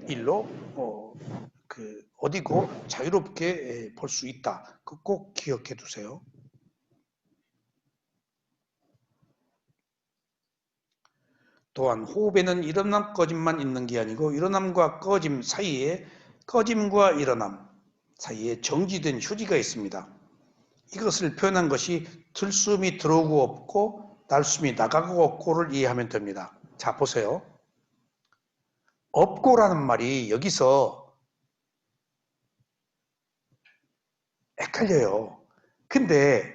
일로 어디고 자유롭게 볼 수 있다. 그 꼭 기억해 두세요. 또한 호흡에는 일어남 꺼짐만 있는 게 아니고 일어남과 꺼짐 사이에 꺼짐과 일어남 사이에 정지된 휴지가 있습니다. 이것을 표현한 것이 들숨이 들어오고 없고 날숨이 나가고 없고를 이해하면 됩니다. 자 보세요. 없고라는 말이 여기서 헷갈려요. 근데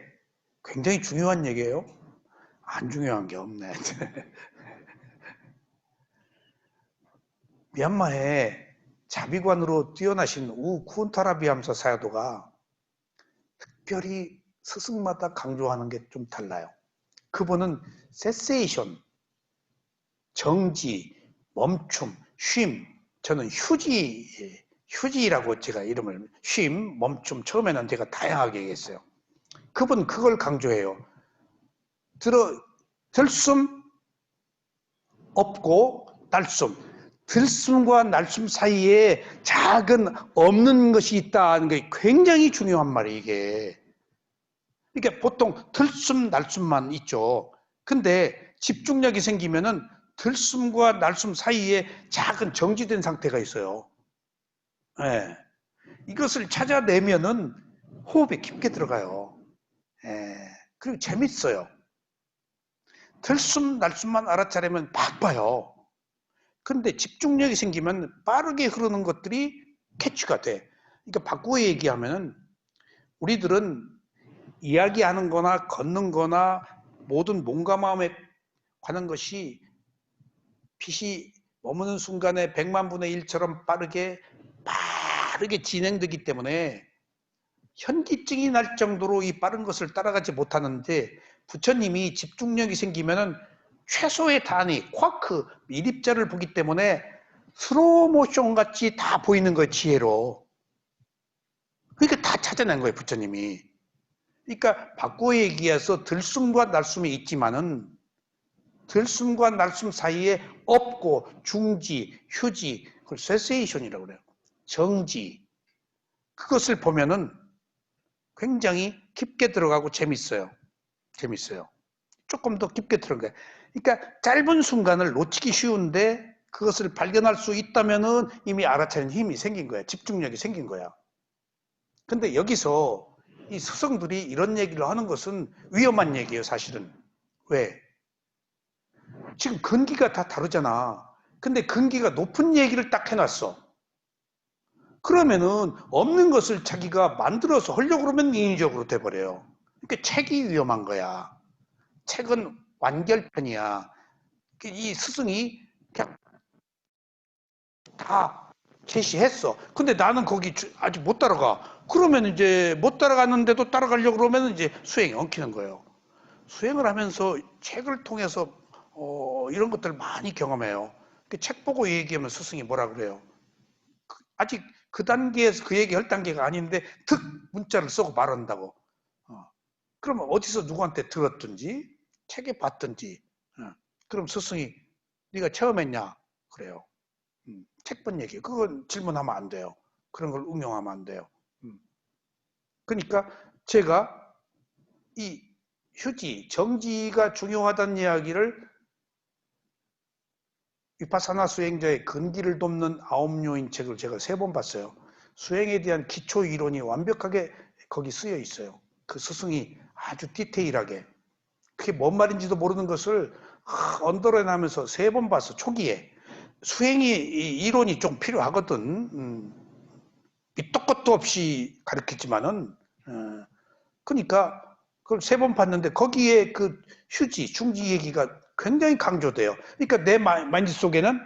굉장히 중요한 얘기예요. 안 중요한 게 없네. 미얀마에 자비관으로 뛰어나신 우 쿠운타라비암사 사야도가 특별히 스승마다 강조하는 게 좀 달라요. 그분은 세세이션, 정지, 멈춤, 쉼, 저는 휴지라고 제가 이름을 쉼, 멈춤 처음에는 제가 다양하게 얘기했어요. 그분 그걸 강조해요. 들숨 없고 날숨. 들숨과 날숨 사이에 작은 없는 것이 있다는 게 굉장히 중요한 말이에요, 이게. 그러니까 보통 들숨, 날숨만 있죠. 근데 집중력이 생기면은 들숨과 날숨 사이에 작은 정지된 상태가 있어요. 예. 이것을 찾아내면은 호흡에 깊게 들어가요. 예. 그리고 재밌어요. 들숨, 날숨만 알아차리면 바빠요. 근데 집중력이 생기면 빠르게 흐르는 것들이 캐치가 돼. 그러니까 바꾸어 얘기하면은 우리들은 이야기하는 거나 걷는 거나 모든 몸과 마음에 관한 것이 빛이 머무는 순간에 100만 분의 1처럼 빠르게 진행되기 때문에 현기증이 날 정도로 이 빠른 것을 따라가지 못하는데 부처님이 집중력이 생기면은 최소의 단위, 쿼크, 미립자를 보기 때문에 스로우 모션 같이 다 보이는 거예요, 지혜로. 그러니까 다 찾아낸 거예요, 부처님이. 그러니까 바꾸어 얘기해서 들숨과 날숨이 있지만은 들숨과 날숨 사이에 없고 중지, 휴지, 그걸 세세이션이라고 그래요. 정지. 그것을 보면은 굉장히 깊게 들어가고 재밌어요. 재밌어요. 조금 더 깊게 들어가요. 그러니까 짧은 순간을 놓치기 쉬운데 그것을 발견할 수 있다면은 이미 알아차리는 힘이 생긴 거야. 집중력이 생긴 거야. 근데 여기서 이 스승들이 이런 얘기를 하는 것은 위험한 얘기예요, 사실은. 왜? 지금 근기가 다 다르잖아. 근데 근기가 높은 얘기를 딱 해놨어. 그러면은 없는 것을 자기가 만들어서 하려고 그러면 인위적으로 돼버려요. 그러니까 책이 위험한 거야. 책은 완결편이야. 이 스승이 그냥 다 제시했어. 근데 나는 거기 아직 못 따라가. 그러면 이제 못 따라갔는데도 따라가려고 그러면 이제 수행이 엉키는 거예요. 수행을 하면서 책을 통해서 이런 것들 많이 경험해요. 책 보고 얘기하면 스승이 뭐라 그래요? 아직 그 단계에서 그 얘기 할 단계가 아닌데 득 문자를 쓰고 말한다고. 그러면 어디서 누구한테 들었든지 책에 봤든지 그럼 스승이 네가 처음 했냐? 그래요. 책 본 얘기. 그건 질문하면 안 돼요. 그런 걸 응용하면 안 돼요. 그러니까 제가 이 휴지, 정지가 중요하다는 이야기를 위파사나 수행자의 근기를 돕는 9요인 책을 제가 3번 봤어요. 수행에 대한 기초 이론이 완벽하게 거기 쓰여 있어요. 그 스승이 아주 디테일하게. 그게 뭔 말인지도 모르는 것을 언더라인하면서 3번 봤어. 초기에. 수행이 이론이 좀 필요하거든. 밑도 끝도 없이 가르쳤지만은 그러니까 그걸 3번 봤는데 거기에 그 휴지, 중지 얘기가 굉장히 강조돼요. 그러니까 내 마인드 속에는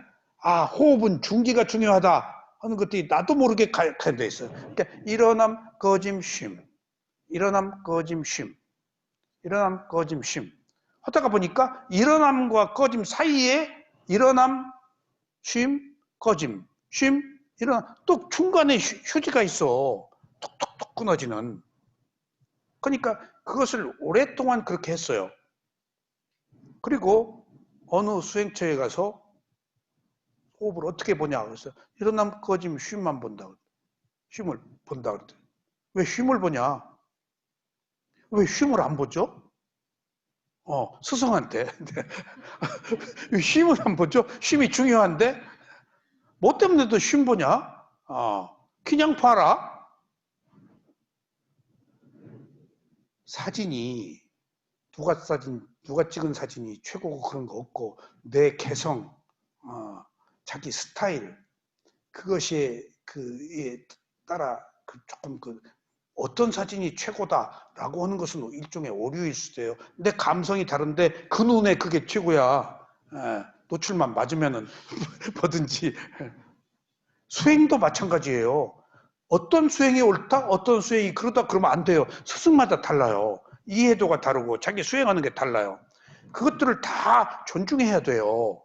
호흡은 중지가 중요하다 하는 것들이 나도 모르게 가돼 있어요. 그러니까 일어남, 꺼짐, 쉼, 일어남, 꺼짐, 쉼, 일어남, 꺼짐, 쉼. 하다가 보니까 일어남과 꺼짐 사이에 일어남, 쉼, 꺼짐, 쉼, 일어남. 또 중간에 휴지가 있어. 톡톡톡 끊어지는. 그러니까 그것을 오랫동안 그렇게 했어요. 그리고 어느 수행처에 가서 호흡을 어떻게 보냐 그래서 일어남 꺼짐 쉼만 본다. 쉼을 본다 그랬더니 왜 쉼을 보냐? 왜 쉼을 안 보죠? 스승한테 왜 쉼을 안 보죠? 쉼이 중요한데 뭐 때문에도 쉼 보냐? 그냥 봐라. 사진이 누가 찍은 사진이 최고고 그런 거 없고 내 개성, 자기 스타일 그것이 그에 따라 조금 어떤 사진이 최고다라고 하는 것은 일종의 오류일 수도 해요. 내 감성이 다른데 그 눈에 그게 최고야. 노출만 맞으면은 뭐든지 수행도 마찬가지예요. 어떤 수행이 옳다, 어떤 수행이 그러다 그러면 안 돼요. 스승마다 달라요. 이해도가 다르고 자기 수행하는 게 달라요. 그것들을 다 존중해야 돼요.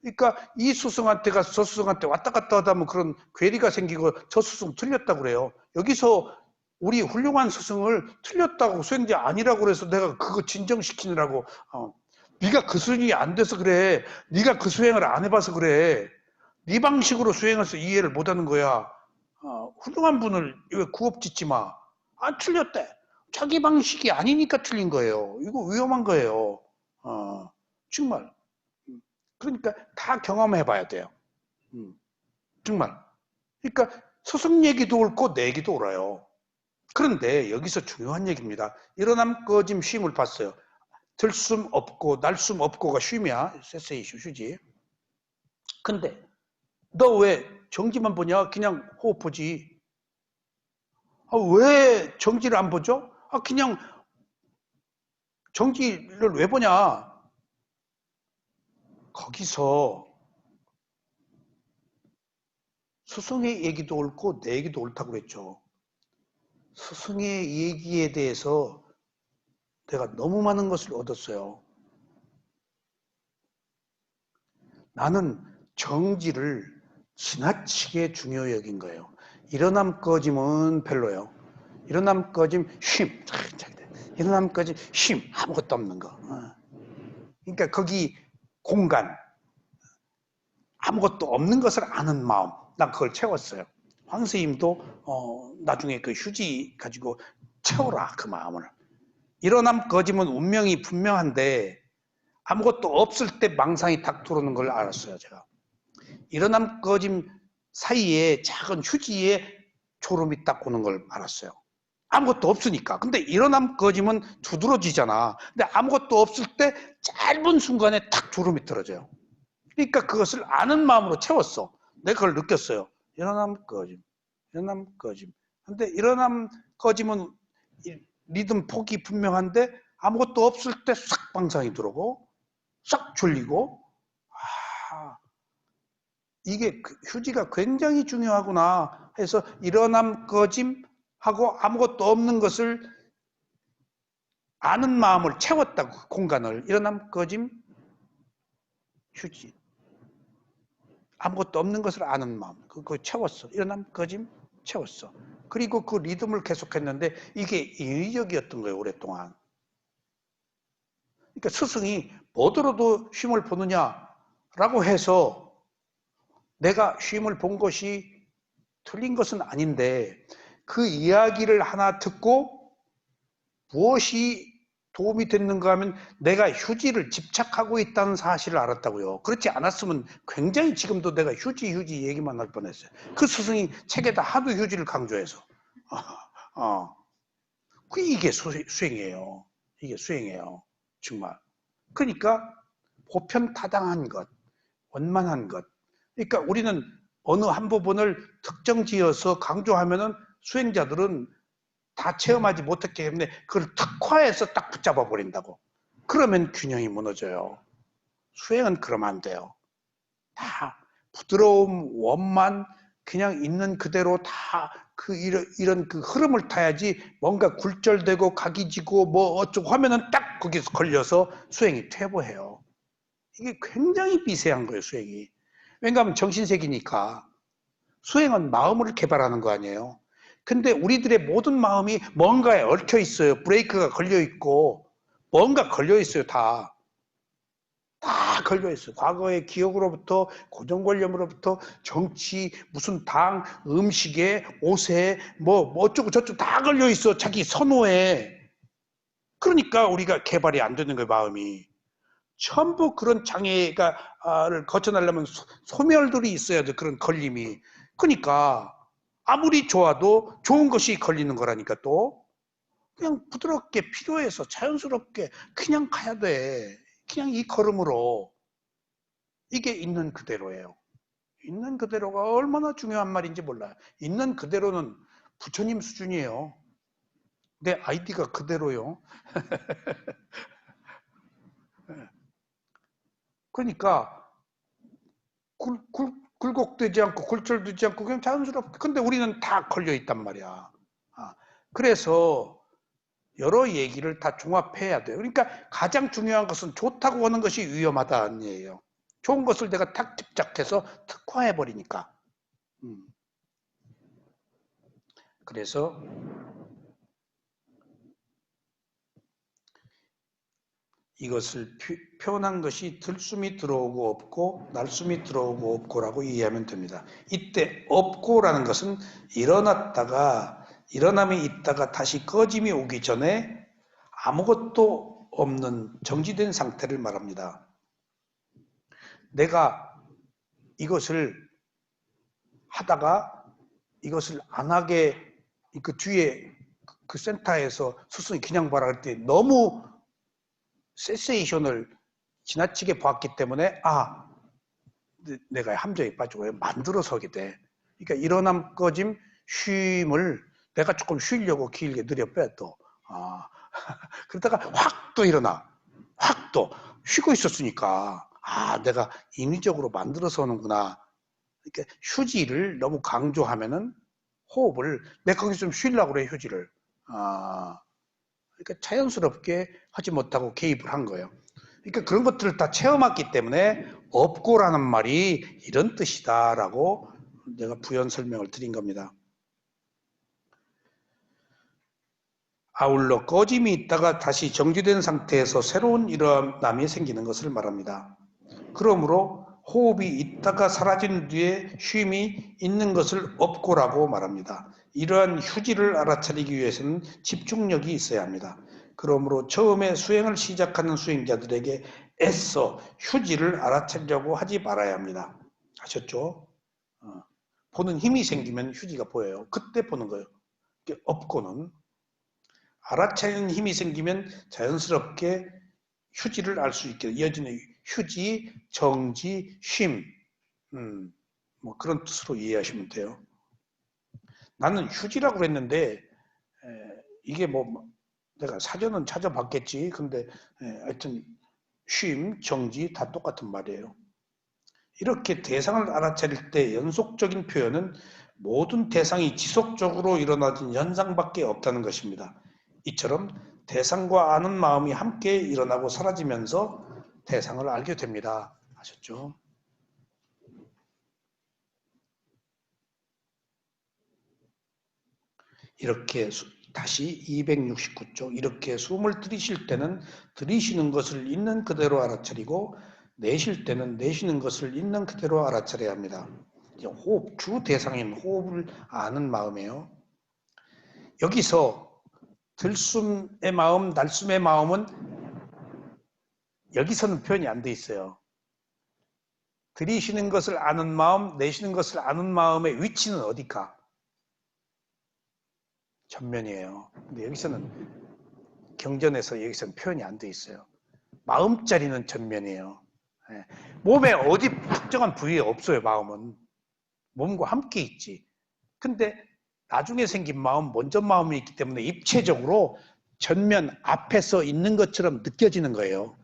그러니까 이 스승한테 가서 저 스승한테 왔다 갔다 하다 보면 그런 괴리가 생기고 저 스승 틀렸다고 그래요. 여기서 우리 훌륭한 스승을 틀렸다고 수행자 아니라고 그래서 내가 그거 진정시키느라고 네가 그 수행이 안 돼서 그래. 네가 그 수행을 안 해봐서 그래. 네 방식으로 수행해서 이해를 못하는 거야. 훌륭한 분을 왜 구업 짓지 마. 틀렸대. 자기 방식이 아니니까 틀린 거예요. 이거 위험한 거예요. 정말. 그러니까 다 경험해 봐야 돼요. 정말. 그러니까 스승 얘기도 옳고 내 얘기도 옳아요. 그런데 여기서 중요한 얘기입니다. 일어남 꺼짐 쉼을 봤어요. 들숨 없고 날숨 없고가 쉼이야. 세세이슈 휴지. 근데 너 왜 정지만 보냐? 그냥 호흡 보지. 왜 정지를 안 보죠? 그냥 정지를 왜 보냐? 거기서 스승의 얘기도 옳고 내 얘기도 옳다고 그랬죠. 스승의 얘기에 대해서 내가 너무 많은 것을 얻었어요. 나는 정지를 지나치게 중요 여긴 거예요. 일어남 꺼짐은 별로예요. 일어남 꺼짐 쉼. 일어남 꺼짐 쉼. 아무것도 없는 거. 그러니까 거기 공간. 아무것도 없는 것을 아는 마음. 난 그걸 채웠어요. 황 선생님도 나중에 그 휴지 가지고 채워라 그 마음을. 일어남 꺼짐은 운명이 분명한데 아무것도 없을 때 망상이 탁 들어오는 걸 알았어요. 제가. 일어남 꺼짐 사이에 작은 휴지에 졸음이 딱 오는 걸 알았어요. 아무것도 없으니까. 근데 일어남 꺼짐은 두드러지잖아. 근데 아무것도 없을 때 짧은 순간에 탁 졸음이 떨어져요. 그러니까 그것을 아는 마음으로 채웠어. 내가 그걸 느꼈어요. 일어남 꺼짐, 일어남 꺼짐. 근데 일어남 꺼짐은 리듬 폭이 분명한데 아무것도 없을 때 싹 방상이 들어오고 싹 졸리고 이게 휴지가 굉장히 중요하구나 해서 일어남 꺼짐 하고 아무것도 없는 것을 아는 마음을 채웠다고 공간을 일어남 꺼짐 휴지. 아무것도 없는 것을 아는 마음. 그거 채웠어. 일어남 거짐 채웠어. 그리고 그 리듬을 계속했는데 이게 인위적이었던 거예요. 오랫동안. 그러니까 스승이 뭐 들어도 쉼을 보느냐라고 해서 내가 쉼을 본 것이 틀린 것은 아닌데 그 이야기를 하나 듣고 무엇이 도움이 됐는가 하면 내가 휴지를 집착하고 있다는 사실을 알았다고요. 그렇지 않았으면 굉장히 지금도 내가 휴지 얘기만 할 뻔했어요. 그 스승이 책에다 하도 휴지를 강조해서. 이게 수행이에요. 이게 수행이에요. 정말. 그러니까 보편타당한 것, 원만한 것. 그러니까 우리는 어느 한 부분을 특정 지어서 강조하면은 수행자들은 다 체험하지 못했기 때문에 그걸 특화해서 딱 붙잡아 버린다고. 그러면 균형이 무너져요. 수행은 그러면 안 돼요. 다 부드러움, 원만 그냥 있는 그대로 다 이런 그 흐름을 타야지 뭔가 굴절되고 각이 지고 뭐 어쩌고 하면은 딱 거기서 걸려서 수행이 퇴보해요. 이게 굉장히 미세한 거예요, 수행이. 왜냐하면 정신세계니까. 수행은 마음을 개발하는 거 아니에요. 근데 우리들의 모든 마음이 뭔가에 얽혀 있어요. 브레이크가 걸려 있고 뭔가 걸려 있어요. 다 걸려 있어요. 과거의 기억으로부터 고정관념으로부터 정치, 무슨 당, 음식에, 옷에 뭐 어쩌고 저쩌고 다 걸려 있어. 자기 선호에. 그러니까 우리가 개발이 안 되는 거예요. 마음이. 전부 그런 장애를 거쳐나려면 소멸들이 있어야 돼. 그런 걸림이. 그러니까 아무리 좋아도 좋은 것이 걸리는 거라니까 또. 그냥 부드럽게 필요해서 자연스럽게 그냥 가야 돼. 그냥 이 걸음으로. 이게 있는 그대로예요. 있는 그대로가 얼마나 중요한 말인지 몰라요. 있는 그대로는 부처님 수준이에요. 내 아이디가 그대로요. 그러니까 굴곡되지 않고 굴절되지 않고 그냥 자연스럽게. 근데 우리는 다 걸려 있단 말이야. 그래서 여러 얘기를 다 종합해야 돼요. 그러니까 가장 중요한 것은 좋다고 하는 것이 위험하다는 얘기예요. 좋은 것을 내가 탁 집착해서 특화해 버리니까. 그래서 이것을 표현한 것이 들숨이 들어오고 없고 날숨이 들어오고 없고라고 이해하면 됩니다. 이때 없고라는 것은 일어남이 있다가 다시 꺼짐이 오기 전에 아무것도 없는 정지된 상태를 말합니다. 내가 이것을 하다가 이것을 안 하게 그 뒤에 그 센터에서 스승이 그냥 봐라 할 때 너무 세세이션을 지나치게 봤기 때문에 내가 함정에 빠지고 만들어서 하게 돼. 그러니까 일어남 꺼짐 쉼을 내가 조금 쉬려고 길게 느려 빼도 그러다가 확 또 일어나. 확 또 쉬고 있었으니까 내가 인위적으로 만들어서 하는구나. 그러니까 휴지를 너무 강조하면은 호흡을 내가 거기서 좀 쉬려고 그래 휴지를. 그러니까 자연스럽게 하지 못하고 개입을 한 거예요. 그러니까 그런 것들을 다 체험했기 때문에 없고라는 말이 이런 뜻이다라고 내가 부연 설명을 드린 겁니다. 아울러 꺼짐이 있다가 다시 정지된 상태에서 새로운 일어남이 생기는 것을 말합니다. 그러므로 호흡이 있다가 사라진 뒤에 쉼이 있는 것을 없고라고 말합니다. 이러한 휴지를 알아차리기 위해서는 집중력이 있어야 합니다. 그러므로 처음에 수행을 시작하는 수행자들에게 애써 휴지를 알아차리려고 하지 말아야 합니다. 아셨죠? 보는 힘이 생기면 휴지가 보여요. 그때 보는 거예요. 없고는. 알아차리는 힘이 생기면 자연스럽게 휴지를 알 수 있게 이어지는 휴지, 정지, 쉼 뭐 그런 뜻으로 이해하시면 돼요. 나는 휴지라고 그랬는데 이게 뭐 내가 사전은 찾아봤겠지. 근데 하여튼 쉼, 정지 다 똑같은 말이에요. 이렇게 대상을 알아차릴 때 연속적인 표현은 모든 대상이 지속적으로 일어나는 현상밖에 없다는 것입니다. 이처럼 대상과 아는 마음이 함께 일어나고 사라지면서 대상을 알게 됩니다. 아셨죠? 이렇게 다시 269쪽 이렇게 숨을 들이쉴 때는 들이쉬는 것을 있는 그대로 알아차리고 내쉴 때는 내쉬는 것을 있는 그대로 알아차려야 합니다. 호흡, 주 대상인 호흡을 아는 마음이에요. 여기서 들숨의 마음, 날숨의 마음은 여기서는 표현이 안 돼 있어요. 들이쉬는 것을 아는 마음, 내쉬는 것을 아는 마음의 위치는 어디까? 전면이에요. 근데 여기서는 경전에서 여기서는 표현이 안 돼 있어요. 마음자리는 전면이에요. 예. 몸에 어디 특정한 부위에 없어요. 마음은 몸과 함께 있지. 근데 나중에 생긴 마음, 먼저 마음이 있기 때문에 입체적으로 전면 앞에서 있는 것처럼 느껴지는 거예요.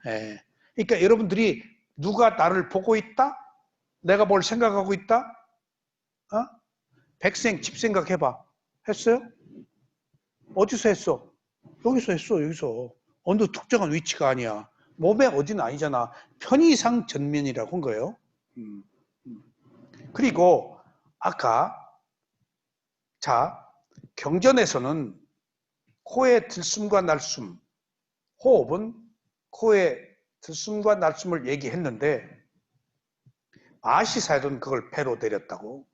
예. 그러니까 여러분들이 누가 나를 보고 있다? 내가 뭘 생각하고 있다? 어? 백생 집 생각해봐. 했어요? 어디서 했어? 여기서 했어. 여기서. 어느 특정한 위치가 아니야. 몸의 어디는 아니잖아. 편의상 전면이라고 한 거예요. 음. 그리고 아까 자 경전에서는 코의 들숨과 날숨, 호흡은 코의 들숨과 날숨을 얘기했는데 아시사에는 그걸 배로 내렸다고.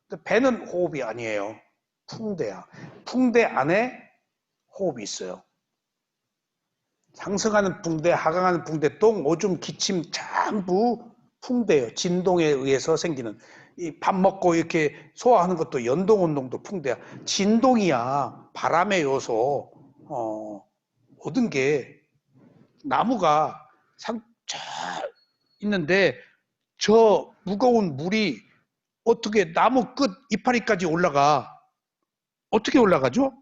근데 배는 호흡이 아니에요. 풍대야. 풍대 안에 호흡이 있어요. 상승하는 풍대, 하강하는 풍대, 똥, 오줌, 기침 전부 풍대예요. 진동에 의해서 생기는. 이 밥 먹고 이렇게 소화하는 것도 연동, 운동도 풍대야. 진동이야. 바람의 요소. 모든 게 나무가 저 있는데 저 무거운 물이 어떻게 나무 끝 이파리까지 올라가? 어떻게 올라가죠?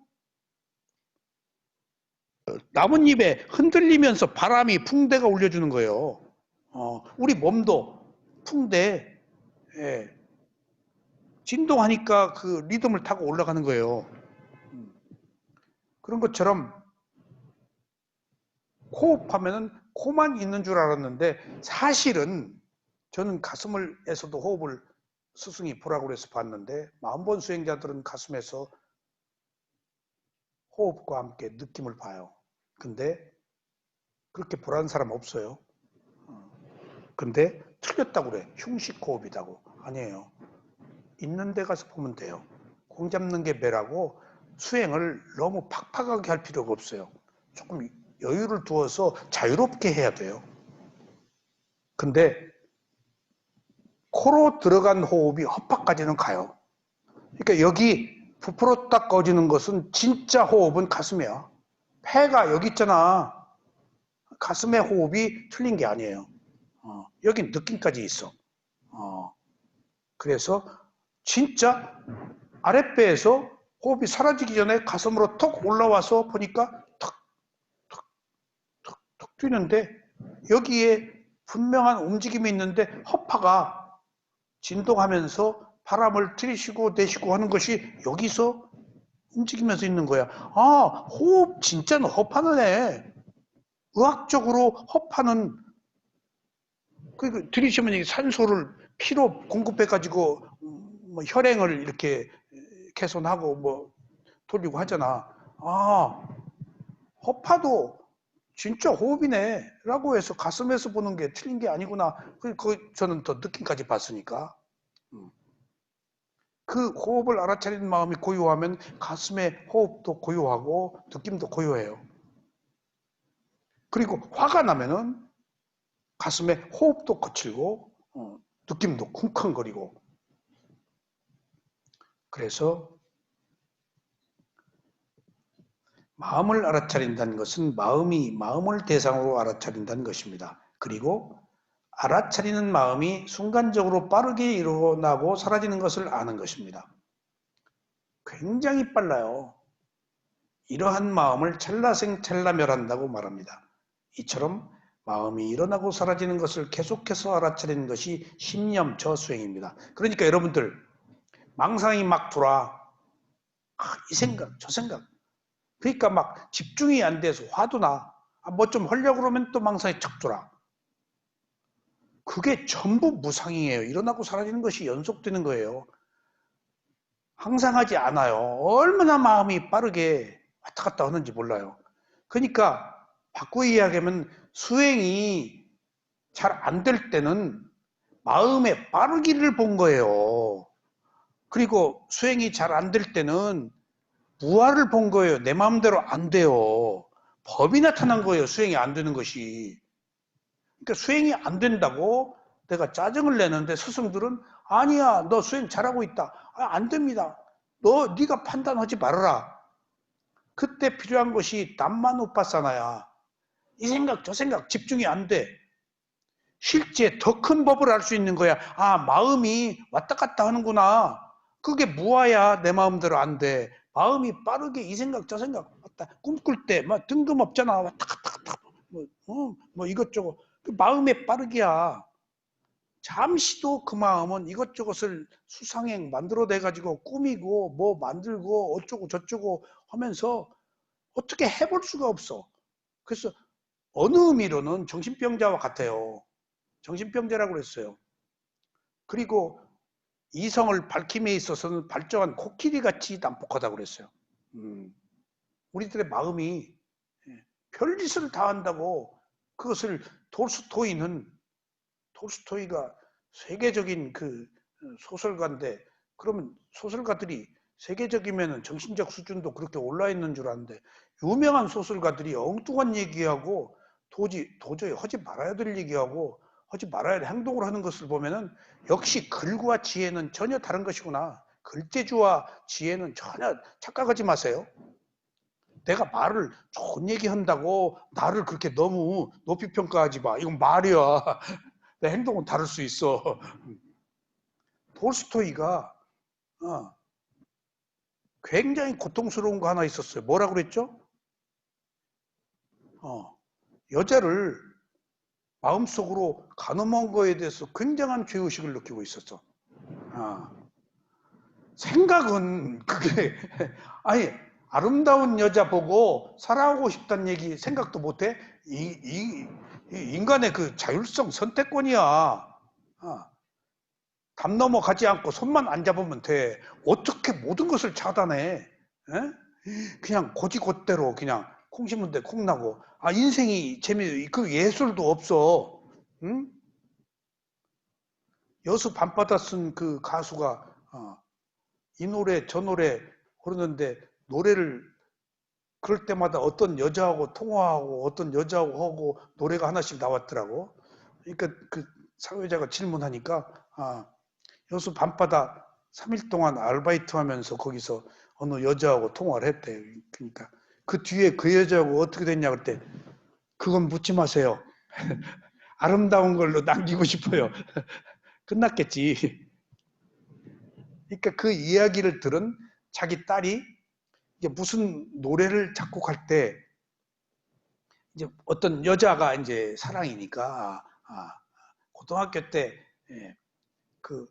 나뭇잎에 흔들리면서 바람이 풍대가 울려주는 거예요. 우리 몸도 풍대, 예, 진동하니까 그 리듬을 타고 올라가는 거예요. 그런 것처럼 호흡하면은 코만 있는 줄 알았는데 사실은 저는 가슴에서도 호흡을 스승이 보라고 그래서 봤는데 마음본 수행자들은 가슴에서 호흡과 함께 느낌을 봐요. 근데 그렇게 보라는 사람 없어요. 근데 틀렸다고 그래. 흉식 호흡이라고. 아니에요. 있는 데 가서 보면 돼요. 공 잡는 게 배라고 수행을 너무 팍팍하게 할 필요가 없어요. 조금 여유를 두어서 자유롭게 해야 돼요. 근데 코로 들어간 호흡이 허파까지는 가요. 그러니까 여기 부풀어 딱 꺼지는 것은 진짜 호흡은 가슴이야. 폐가 여기 있잖아. 가슴의 호흡이 틀린 게 아니에요. 여긴 느낌까지 있어. 그래서 진짜 아랫배에서 호흡이 사라지기 전에 가슴으로 톡 올라와서 보니까 턱, 턱, 턱, 턱 뛰는데 여기에 분명한 움직임이 있는데 허파가 진동하면서 바람을 들이쉬고 내쉬고 하는 것이 여기서 움직이면서 있는 거야. 아, 호흡 진짜는 허파는 해. 의학적으로 허파는 그 들이쉬면 산소를 피로 공급해 가지고 뭐 혈행을 이렇게 개선하고 뭐 돌리고 하잖아. 아, 허파도 진짜 호흡이네 라고 해서 가슴에서 보는 게 틀린 게 아니구나. 저는 더 느낌까지 봤으니까. 그 호흡을 알아차리는 마음이 고요하면 가슴의 호흡도 고요하고 느낌도 고요해요. 그리고 화가 나면은 가슴의 호흡도 거칠고 느낌도 쿵쾅거리고. 그래서 마음을 알아차린다는 것은 마음이 마음을 대상으로 알아차린다는 것입니다. 그리고 알아차리는 마음이 순간적으로 빠르게 일어나고 사라지는 것을 아는 것입니다. 굉장히 빨라요. 이러한 마음을 찰나생찰나멸한다고 말합니다. 이처럼 마음이 일어나고 사라지는 것을 계속해서 알아차리는 것이 신념 저수행입니다. 그러니까 여러분들 망상이 막 돌아. 이 생각 저 생각. 그러니까 막 집중이 안 돼서 화도 나. 뭐 좀 하려고 그러면 또 망상이 척 돌아. 그게 전부 무상이에요. 일어나고 사라지는 것이 연속되는 거예요. 항상 하지 않아요. 얼마나 마음이 빠르게 왔다 갔다 하는지 몰라요. 그러니까 바꾸기 이야기하면 수행이 잘 안 될 때는 마음의 빠르기를 본 거예요. 그리고 수행이 잘 안 될 때는 무아를 본 거예요. 내 마음대로 안 돼요. 법이 나타난 거예요. 수행이 안 되는 것이. 그러니까 수행이 안 된다고 내가 짜증을 내는데 스승들은 아니야, 너 수행 잘하고 있다. 안 됩니다. 네가 판단하지 말아라. 그때 필요한 것이 담마누파사나야. 이 생각 저 생각 집중이 안 돼. 실제 더 큰 법을 알 수 있는 거야. 마음이 왔다 갔다 하는구나. 그게 무아야. 내 마음대로 안 돼. 마음이 빠르게 이 생각 저 생각 왔다. 꿈꿀 때 막 뜬금없잖아. 왔다 갔다 뭐 이것저것. 그 마음의 빠르기야. 잠시도 그 마음은 이것저것을 수상행 만들어내 가지고 꾸미고 뭐 만들고 어쩌고 저쩌고 하면서 어떻게 해볼 수가 없어. 그래서 어느 의미로는 정신병자와 같아요. 정신병자라고 그랬어요. 그리고 이성을 밝힘에 있어서는 발정한 코끼리 같이 난폭하다고 그랬어요. 우리들의 마음이 별짓을 다 한다고 그것을 톨스토이가 세계적인 그 소설가인데 그러면 소설가들이 세계적이면 정신적 수준도 그렇게 올라 있는 줄 아는데 유명한 소설가들이 엉뚱한 얘기하고 도저히 하지 말아야 될 얘기하고 하지 말아야 할 행동을 하는 것을 보면은 역시 글과 지혜는 전혀 다른 것이구나. 글재주와 지혜는 전혀 착각하지 마세요. 내가 말을 좋은 얘기 한다고 나를 그렇게 너무 높이 평가하지 마. 이건 말이야. 내 행동은 다를 수 있어. 톨스토이가 굉장히 고통스러운 거 하나 있었어요. 뭐라고 그랬죠? 여자를 마음속으로 가늠한 거에 대해서 굉장한 죄의식을 느끼고 있었어. 생각은 그게 아니 아름다운 여자 보고 사랑하고 싶다는 얘기 생각도 못해? 인간의 그 자율성 선택권이야. 담 넘어가지 않고 손만 안 잡으면 돼. 어떻게 모든 것을 차단해? 에? 그냥 고지곧대로 그냥 콩 심은 데 콩 나고. 인생이 그 예술도 없어. 응? 여수 밤바다 쓴 그 가수가 이 노래 저 노래 그러는데 노래를 그럴 때마다 어떤 여자하고 통화하고 어떤 여자하고 하고 노래가 하나씩 나왔더라고. 그러니까 그 사회자가 질문하니까 여수 밤바다 3일 동안 아르바이트 하면서 거기서 어느 여자하고 통화를 했대. 그러니까 그 뒤에 그 여자하고 어떻게 됐냐 그랬대. 그건 묻지 마세요. 아름다운 걸로 남기고 싶어요. 끝났겠지. 그러니까 그 이야기를 들은 자기 딸이 이제 무슨 노래를 작곡할 때 이제 어떤 여자가 이제 사랑이니까 고등학교 때 그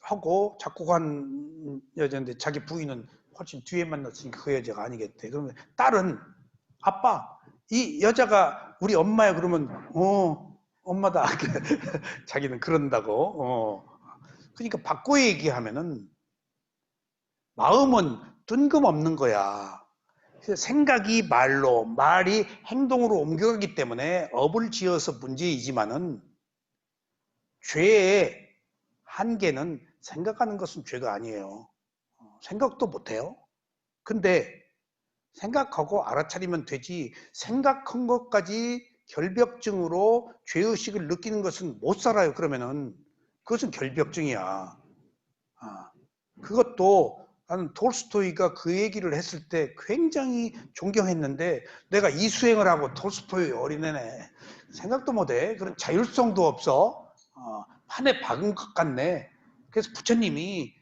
하고 작곡한 여자인데 자기 부인은 훨씬 뒤에 만났으니까 그 여자가 아니겠대. 그러면 딸은 아빠 이 여자가 우리 엄마야 그러면 엄마다 자기는 그런다고. 그러니까 바꿔 얘기하면은 마음은 뜬금없는 거야. 생각이 말로, 말이 행동으로 옮겨가기 때문에 업을 지어서 문제이지만은 죄의 한계는 생각하는 것은 죄가 아니에요. 생각도 못해요. 근데 생각하고 알아차리면 되지 생각한 것까지 결벽증으로 죄의식을 느끼는 것은 못 살아요. 그러면은 그것은 결벽증이야. 그것도 나는 톨스토이가 그 얘기를 했을 때 굉장히 존경했는데 내가 이 수행을 하고 톨스토이 어린애네 생각도 못해. 그런 자율성도 없어. 판에 박은 것 같네. 그래서 부처님이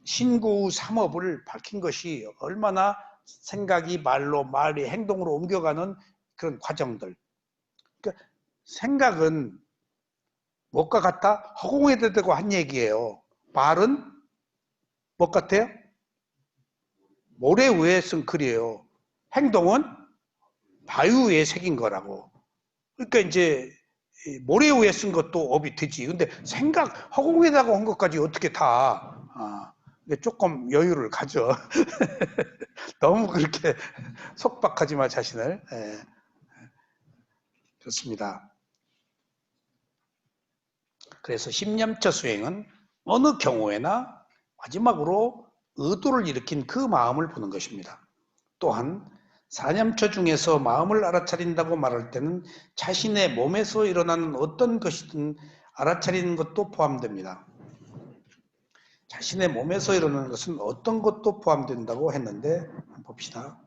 신구 삼업을 밝힌 것이 얼마나 생각이 말로 말이 행동으로 옮겨가는 그런 과정들. 그러니까 생각은 뭐가 같아? 허공에다 대고 한 얘기예요. 말은 뭐 같아요? 모래 위에 쓴 글이에요. 행동은 바위 위에 새긴 거라고. 그러니까 이제 모래 위에 쓴 것도 업이 되지. 근데 생각 허공에다가 한 것까지 어떻게 다 조금 여유를 가져. 너무 그렇게 속박하지 마 자신을. 예. 좋습니다. 그래서 십념처 수행은 어느 경우에나 마지막으로 의도를 일으킨 그 마음을 보는 것입니다. 또한 사념처 중에서 마음을 알아차린다고 말할 때는 자신의 몸에서 일어나는 어떤 것이든 알아차리는 것도 포함됩니다. 자신의 몸에서 일어나는 것은 어떤 것도 포함된다고 했는데 한번 봅시다.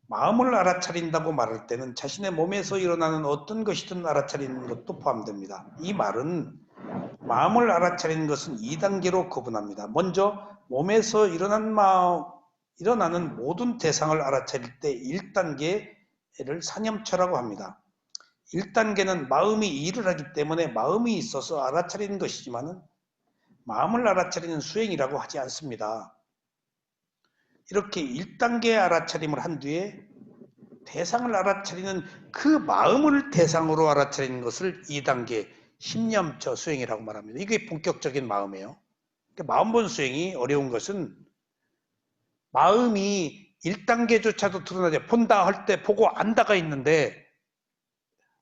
마음을 알아차린다고 말할 때는 자신의 몸에서 일어나는 어떤 것이든 알아차리는 것도 포함됩니다. 이 말은 마음을 알아차리는 것은 2단계로 구분합니다. 먼저 몸에서 일어나는 모든 대상을 알아차릴 때 1단계를 사념처라고 합니다. 1단계는 마음이 일을 하기 때문에 마음이 있어서 알아차리는 것이지만 마음을 알아차리는 수행이라고 하지 않습니다. 이렇게 1단계 알아차림을 한 뒤에 대상을 알아차리는 그 마음을 대상으로 알아차리는 것을 2단계 십념처 수행이라고 말합니다. 이게 본격적인 마음이에요. 그러니까 마음본 수행이 어려운 것은 마음이 1단계조차도 드러나지 본다 할 때 보고 안다가 있는데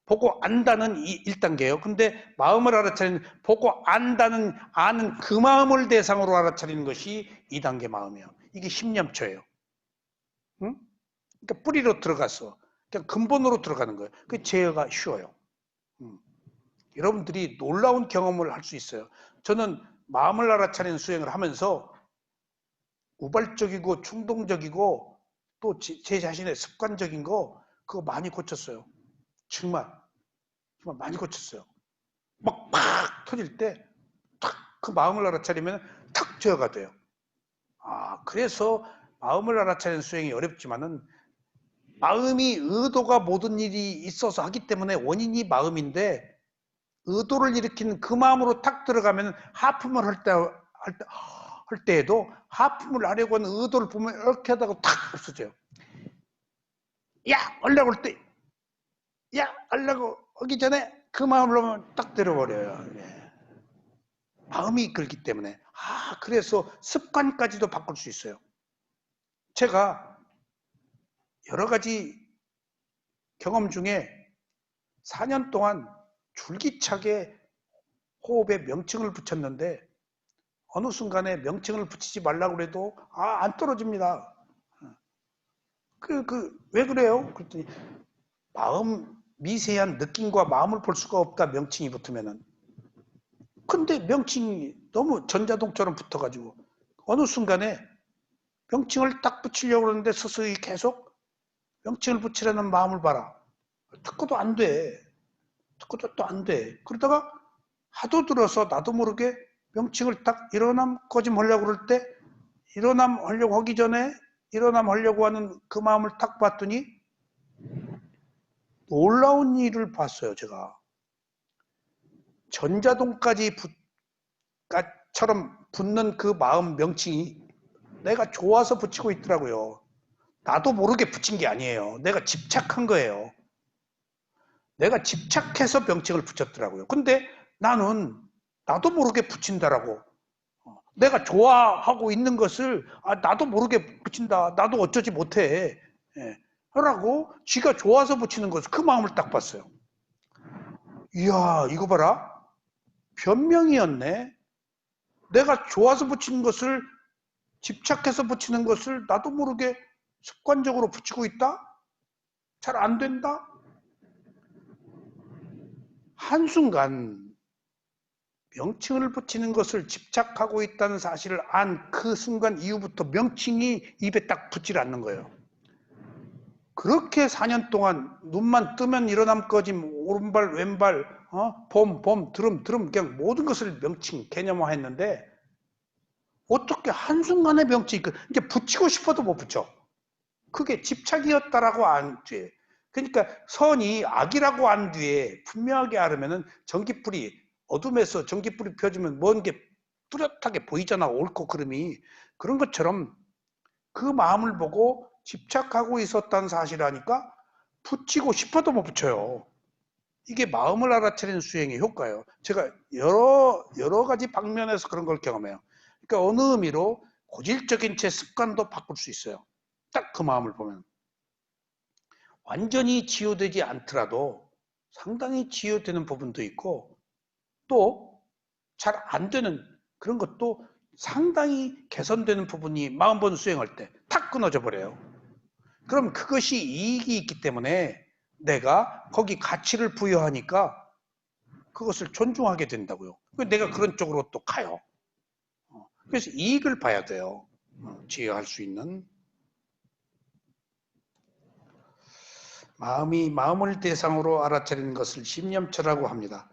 보고 안다는 1단계예요. 근데 마음을 알아차리는 보고 안다는 아는 그 마음을 대상으로 알아차리는 것이 2단계 마음이에요. 이게 십념처예요. 응? 그러니까 뿌리로 들어가서 그냥 근본으로 들어가는 거예요. 그 제어가 쉬워요. 여러분들이 놀라운 경험을 할 수 있어요. 저는 마음을 알아차리는 수행을 하면서 우발적이고 충동적이고 또 제 자신의 습관적인 거 그거 많이 고쳤어요. 정말 많이 고쳤어요. 막 터질 때 탁 그 마음을 알아차리면 탁 제어가 돼요. 그래서 마음을 알아차리는 수행이 어렵지만은 마음이 의도가 모든 일이 있어서 하기 때문에 원인이 마음인데 의도를 일으키는 그 마음으로 탁 들어가면 하품을 할 때에도 하품을 하려고 하는 의도를 보면 이렇게 하다가 탁 없어져요. 야! 하려고 할 때, 야! 하려고 하기 전에 그 마음을 놓으면 딱 들어버려요. 예. 마음이 이끌기 때문에. 그래서 습관까지도 바꿀 수 있어요. 제가 여러 가지 경험 중에 4년 동안 줄기차게 호흡에 명칭을 붙였는데 어느 순간에 명칭을 붙이지 말라고 해도 안 떨어집니다. 왜 그래요? 그랬더니 마음 미세한 느낌과 마음을 볼 수가 없다 명칭이 붙으면은. 근데 명칭이 너무 전자동처럼 붙어가지고 어느 순간에 명칭을 딱 붙이려고 그러는데 서서히 계속 명칭을 붙이려는 마음을 봐라. 듣고도 안 돼. 듣고도 또 안 돼. 그러다가 하도 들어서 나도 모르게 명칭을 딱 일어남 꺼짐 하려고 그럴 때 일어남 하려고 하기 전에 일어남 하려고 하는 그 마음을 딱 봤더니 놀라운 일을 봤어요. 제가 전자동까지 처럼 붙는 그 마음 명칭이 내가 좋아서 붙이고 있더라고요. 나도 모르게 붙인 게 아니에요. 내가 집착한 거예요. 내가 집착해서 명칭을 붙였더라고요. 근데 나는 나도 모르게 붙인다라고. 내가 좋아하고 있는 것을 나도 모르게 붙인다. 나도 어쩌지 못해. 라고 지가 좋아서 붙이는 것을 그 마음을 딱 봤어요. 이야, 이거 봐라. 변명이었네. 내가 좋아서 붙이는 것을 집착해서 붙이는 것을 나도 모르게 습관적으로 붙이고 있다? 잘 안 된다? 한순간 명칭을 붙이는 것을 집착하고 있다는 사실을 안 그 순간 이후부터 명칭이 입에 딱 붙질 않는 거예요. 그렇게 4년 동안 눈만 뜨면 일어남 꺼짐, 오른발, 왼발, 봄, 드럼, 그냥 모든 것을 명칭, 개념화했는데 어떻게 한순간에 명칭이 이제 붙이고 싶어도 못 붙여. 그게 집착이었다라고 안 뒤에. 그러니까 선이 악이라고 안 뒤에 분명하게 알으면은 전기불이 어둠에서 전기불이 펴지면 먼 게 뚜렷하게 보이잖아. 옳고 그름이. 그런 것처럼 그 마음을 보고 집착하고 있었다는 사실을 하니까 붙이고 싶어도 못 붙여요. 이게 마음을 알아차리는 수행의 효과예요. 제가 여러 가지 방면에서 그런 걸 경험해요. 그러니까 어느 의미로 고질적인 제 습관도 바꿀 수 있어요. 딱 그 마음을 보면. 완전히 치유되지 않더라도 상당히 치유되는 부분도 있고 또 잘 안 되는 그런 것도 상당히 개선되는 부분이 마음번 수행할 때 탁 끊어져 버려요. 그럼 그것이 이익이 있기 때문에 내가 거기 가치를 부여하니까 그것을 존중하게 된다고요. 내가 그런 쪽으로 또 가요. 그래서 이익을 봐야 돼요. 지혜할 수 있는. 마음이 마음을 대상으로 알아차리는 것을 심념처라고 합니다.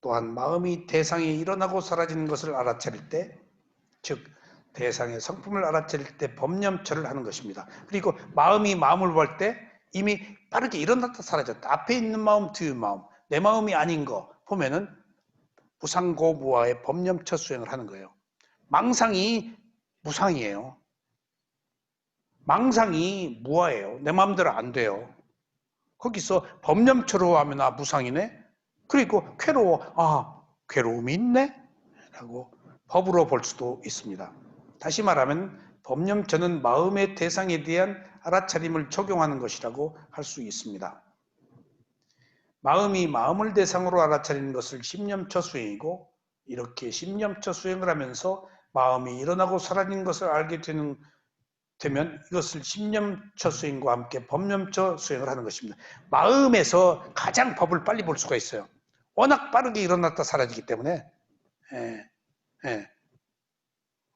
또한 마음이 대상에 일어나고 사라지는 것을 알아차릴 때, 즉 대상의 성품을 알아차릴 때 법념처를 하는 것입니다. 그리고 마음이 마음을 볼 때 이미 빠르게 일어났다 사라졌다. 앞에 있는 마음, 뒤의 마음, 내 마음이 아닌 거 보면은 무상고무화의 법념처 수행을 하는 거예요. 망상이 무상이에요. 망상이 무아예요. 내 마음대로 안 돼요. 거기서 법념처로 하면 아 무상이네. 그리고 괴로워. 아 괴로움이 있네. 라고 법으로 볼 수도 있습니다. 다시 말하면 법념처는 마음의 대상에 대한 알아차림을 적용하는 것이라고 할 수 있습니다. 마음이 마음을 대상으로 알아차리는 것을 심념처 수행이고 이렇게 심념처 수행을 하면서 마음이 일어나고 사라지는 것을 알게 되면 이것을 심념처 수행과 함께 법념처 수행을 하는 것입니다. 마음에서 가장 법을 빨리 볼 수가 있어요. 워낙 빠르게 일어났다 사라지기 때문에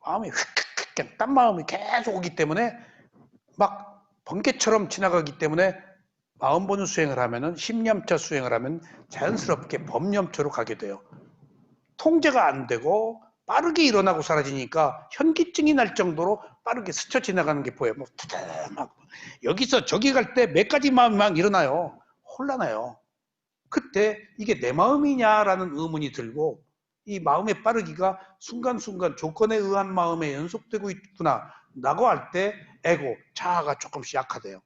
마음이 휙휙 딴 마음이 계속 오기 때문에 막 번개처럼 지나가기 때문에 마음 보는 수행을 하면은 심념처 수행을 하면 자연스럽게 법념처로 가게 돼요. 통제가 안 되고 빠르게 일어나고 사라지니까 현기증이 날 정도로 빠르게 스쳐 지나가는 게 보여요. 뭐 막 여기서 저기 갈 때 몇 가지 마음이 막 일어나요. 혼란해요. 그때 이게 내 마음이냐라는 의문이 들고 이 마음의 빠르기가 순간순간 조건에 의한 마음에 연속되고 있구나 라고 할 때 에고, 자아가 조금씩 약화돼요.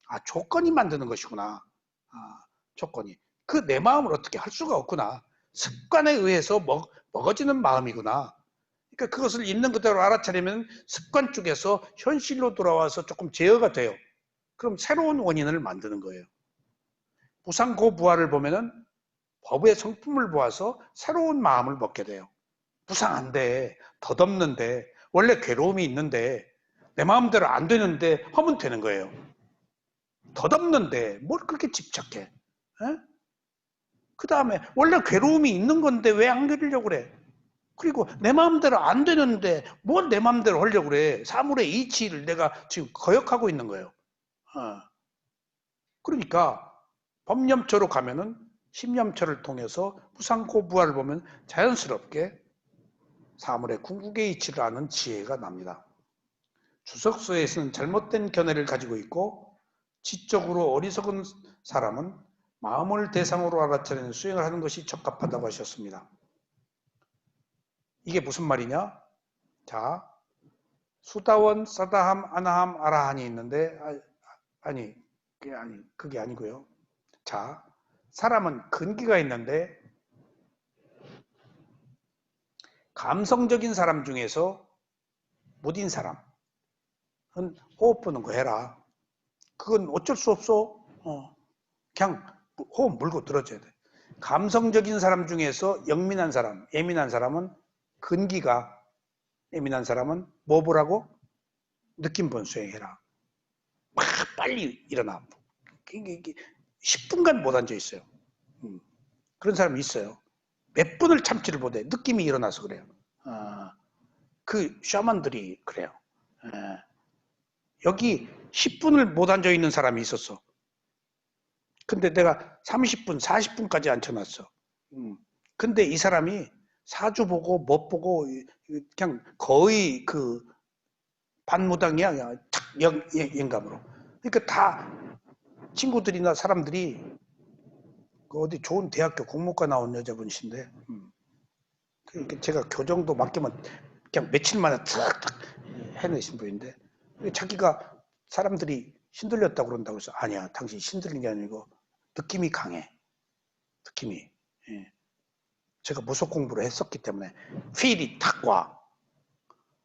아 조건이 만드는 것이구나. 아, 조건이. 그 내 마음을 어떻게 할 수가 없구나. 습관에 의해서 먹어지는 마음이구나. 그러니까 그것을 있는 그대로 알아차리면 습관 쪽에서 현실로 돌아와서 조금 제어가 돼요. 그럼 새로운 원인을 만드는 거예요. 무상고부화를 보면은 법의 성품을 보아서 새로운 마음을 먹게 돼요. 무상한데, 덧없는데, 원래 괴로움이 있는데, 내 마음대로 안 되는데 하면 되는 거예요. 덧없는데 뭘 그렇게 집착해? 그 다음에 원래 괴로움이 있는 건데 왜 안 그리려고 그래? 그리고 내 마음대로 안 되는데 뭘 내 마음대로 하려고 그래? 사물의 이치를 내가 지금 거역하고 있는 거예요. 그러니까 법념처로 가면은 심념처를 통해서 무상고부화를 보면 자연스럽게 사물의 궁극의 이치를 아는 지혜가 납니다. 주석서에서는 잘못된 견해를 가지고 있고 지적으로 어리석은 사람은 마음을 대상으로 알아차리는 수행을 하는 것이 적합하다고 하셨습니다. 이게 무슨 말이냐? 자, 수다원, 사다함, 아나함, 아라한이 있는데 그게 아니고요. 자, 사람은 근기가 있는데 감성적인 사람 중에서 무딘 사람은 호흡 부는 거 해라. 그건 어쩔 수 없어. 그냥 호흡 물고 들어줘야 돼. 감성적인 사람 중에서 영민한 사람, 예민한 사람은 근기가 예민한 사람은 뭐 보라고? 느낌 본 수행해라. 막 빨리 일어나. 10분간 못 앉아 있어요. 그런 사람이 있어요. 몇 분을 참지를 못해. 느낌이 일어나서 그래요. 그 샤먼들이 그래요. 여기 10분을 못 앉아 있는 사람이 있었어. 근데 내가 30분, 40분까지 앉혀놨어. 근데 이 사람이 사주 보고 못 보고 그냥 거의 그 반무당이야. 그냥 탁 영감으로. 그러니까 다 친구들이나 사람들이 그 어디 좋은 대학교 공무과 나온 여자분이신데 그러니까 제가 교정도 맡기면 그냥 며칠 만에 탁탁 해내신 분인데 자기가 사람들이 신들렸다고 그런다고 해서 아니야 당신 신들린 게 아니고 느낌이 강해. 느낌이. 예. 제가 무속 공부를 했었기 때문에 필이 탁 와.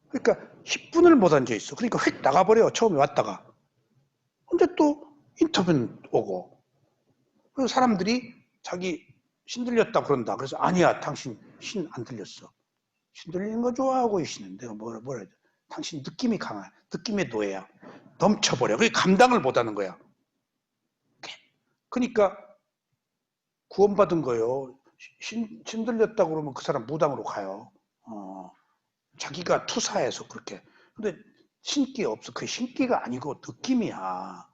그러니까 10분을 못 앉아 있어. 그러니까 휙 나가버려. 처음에 왔다가. 근데 또 인터뷰는 오고. 그리고 사람들이 자기 신 들렸다 그런다. 그래서 아니야, 당신 신 안 들렸어. 신 들리는 거 좋아하고 계시는 내가 뭐라 해야 돼. 당신 느낌이 강해. 느낌의 노예야. 넘쳐버려. 그게 감당을 못하는 거야. 그러니까 구원받은 거예요. 신 들렸다 그러면 그 사람 무당으로 가요. 자기가 투사해서 그렇게. 근데 신기 없어. 그 신기가 아니고 느낌이야.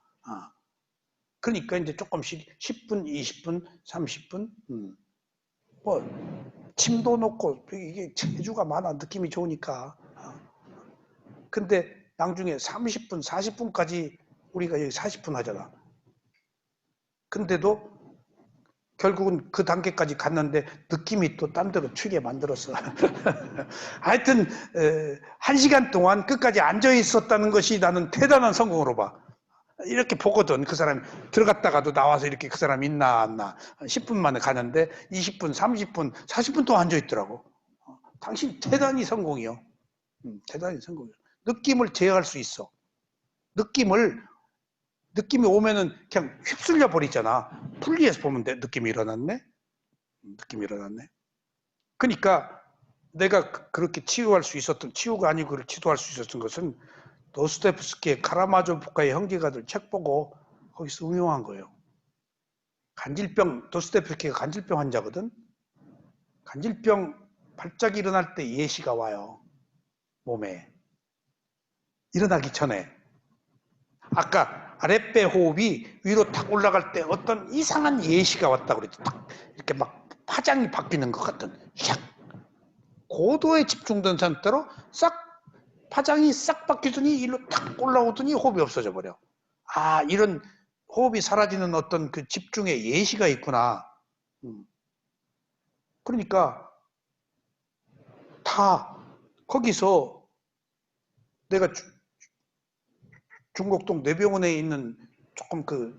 그러니까 이제 조금씩 10분, 20분, 30분, 뭐 침도 놓고 이게 체주가 많아. 느낌이 좋으니까. 근데 나중에 30분, 40분까지 우리가 여기 40분 하잖아. 근데도 결국은 그 단계까지 갔는데 느낌이 또 딴 데로 튀게 만들었어. 하여튼 1시간 동안 끝까지 앉아 있었다는 것이 나는 대단한 성공으로 봐. 이렇게 보거든. 그 사람이 들어갔다가도 나와서 이렇게 그 사람이 있나 안 나. 10분 만에 가는데 20분, 30분, 40분 동안 앉아 있더라고. 당신 대단히 성공이요. 대단히 성공이요. 느낌을 제어할 수 있어. 느낌이 오면은 그냥 휩쓸려 버리잖아. 분리해서 보면 돼. 느낌이 일어났네. 느낌이 일어났네. 그러니까 내가 그렇게 치유할 수 있었던, 치유가 아니고 그걸 치유할 수 있었던 것은 도스토옙스키의 카라마조프카의 형제가들 책 보고 거기서 응용한 거예요. 간질병, 도스토옙스키가 간질병 환자거든. 간질병 발작이 일어날 때 예시가 와요. 몸에. 일어나기 전에. 아까 아랫배 호흡이 위로 탁 올라갈 때 어떤 이상한 예시가 왔다고 그랬지. 탁 이렇게 막 파장이 바뀌는 것 같은. 샥. 고도에 집중된 상태로 싹 파장이 싹 바뀌더니 일로 탁 올라오더니 호흡이 없어져 버려. 아, 이런 호흡이 사라지는 어떤 그 집중의 예시가 있구나. 그러니까 다 거기서 내가 중곡동 뇌병원에 있는 조금 그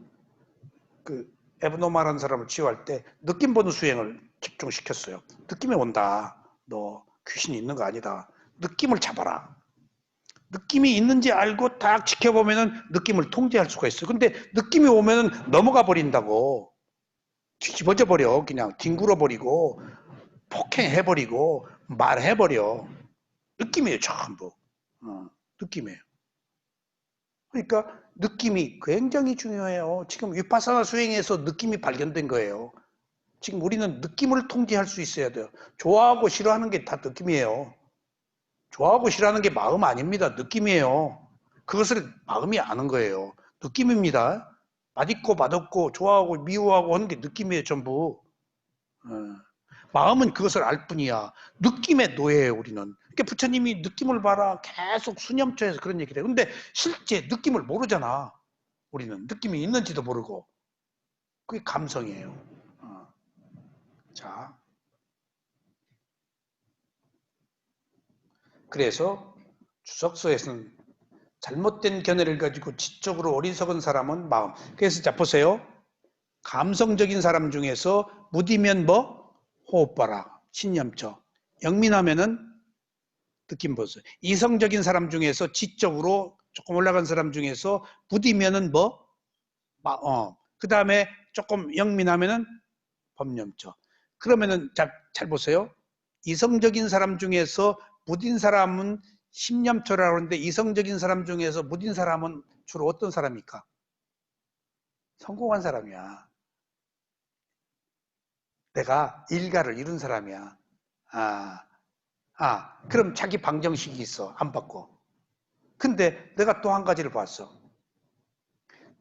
에브노말한 사람을 치유할 때 느낌 보는 수행을 집중시켰어요. 느낌이 온다. 너 귀신이 있는 거 아니다. 느낌을 잡아라. 느낌이 있는지 알고 딱 지켜보면은 느낌을 통제할 수가 있어요. 근데 느낌이 오면은 넘어가 버린다고. 뒤집어져 버려. 그냥 뒹굴어 버리고 폭행해 버리고 말해 버려. 느낌이에요, 전부. 느낌이에요. 그러니까 느낌이 굉장히 중요해요. 지금 위파사나 수행에서 느낌이 발견된 거예요. 지금 우리는 느낌을 통제할 수 있어야 돼요. 좋아하고 싫어하는 게 다 느낌이에요. 좋아하고 싫어하는 게 마음 아닙니다. 느낌이에요. 그것을 마음이 아는 거예요. 느낌입니다. 맛있고 맛없고 좋아하고 미워하고 하는 게 느낌이에요, 전부. 마음은 그것을 알 뿐이야. 느낌의 노예예요, 우리는. 그러니까 부처님이 느낌을 봐라 계속 수념처에서 그런 얘기를 해요. 근데 실제 느낌을 모르잖아. 우리는 느낌이 있는지도 모르고. 그게 감성이에요. 자, 그래서 주석서에서는 잘못된 견해를 가지고 지적으로 어리석은 사람은 마음. 그래서 자 보세요. 감성적인 사람 중에서 무디면 뭐? 호흡 봐라. 신념처. 영민하면은 느낌 보세요. 이성적인 사람 중에서 지적으로 조금 올라간 사람 중에서 무디면은 뭐? 그 다음에 조금 영민하면은 법념처. 그러면은 잘 보세요. 이성적인 사람 중에서 무딘 사람은 심념처라고 하는데 이성적인 사람 중에서 무딘 사람은 주로 어떤 사람입니까? 성공한 사람이야. 내가 일가를 이룬 사람이야. 그럼 자기 방정식이 있어. 안 바꿔. 근데 내가 또 한 가지를 봤어.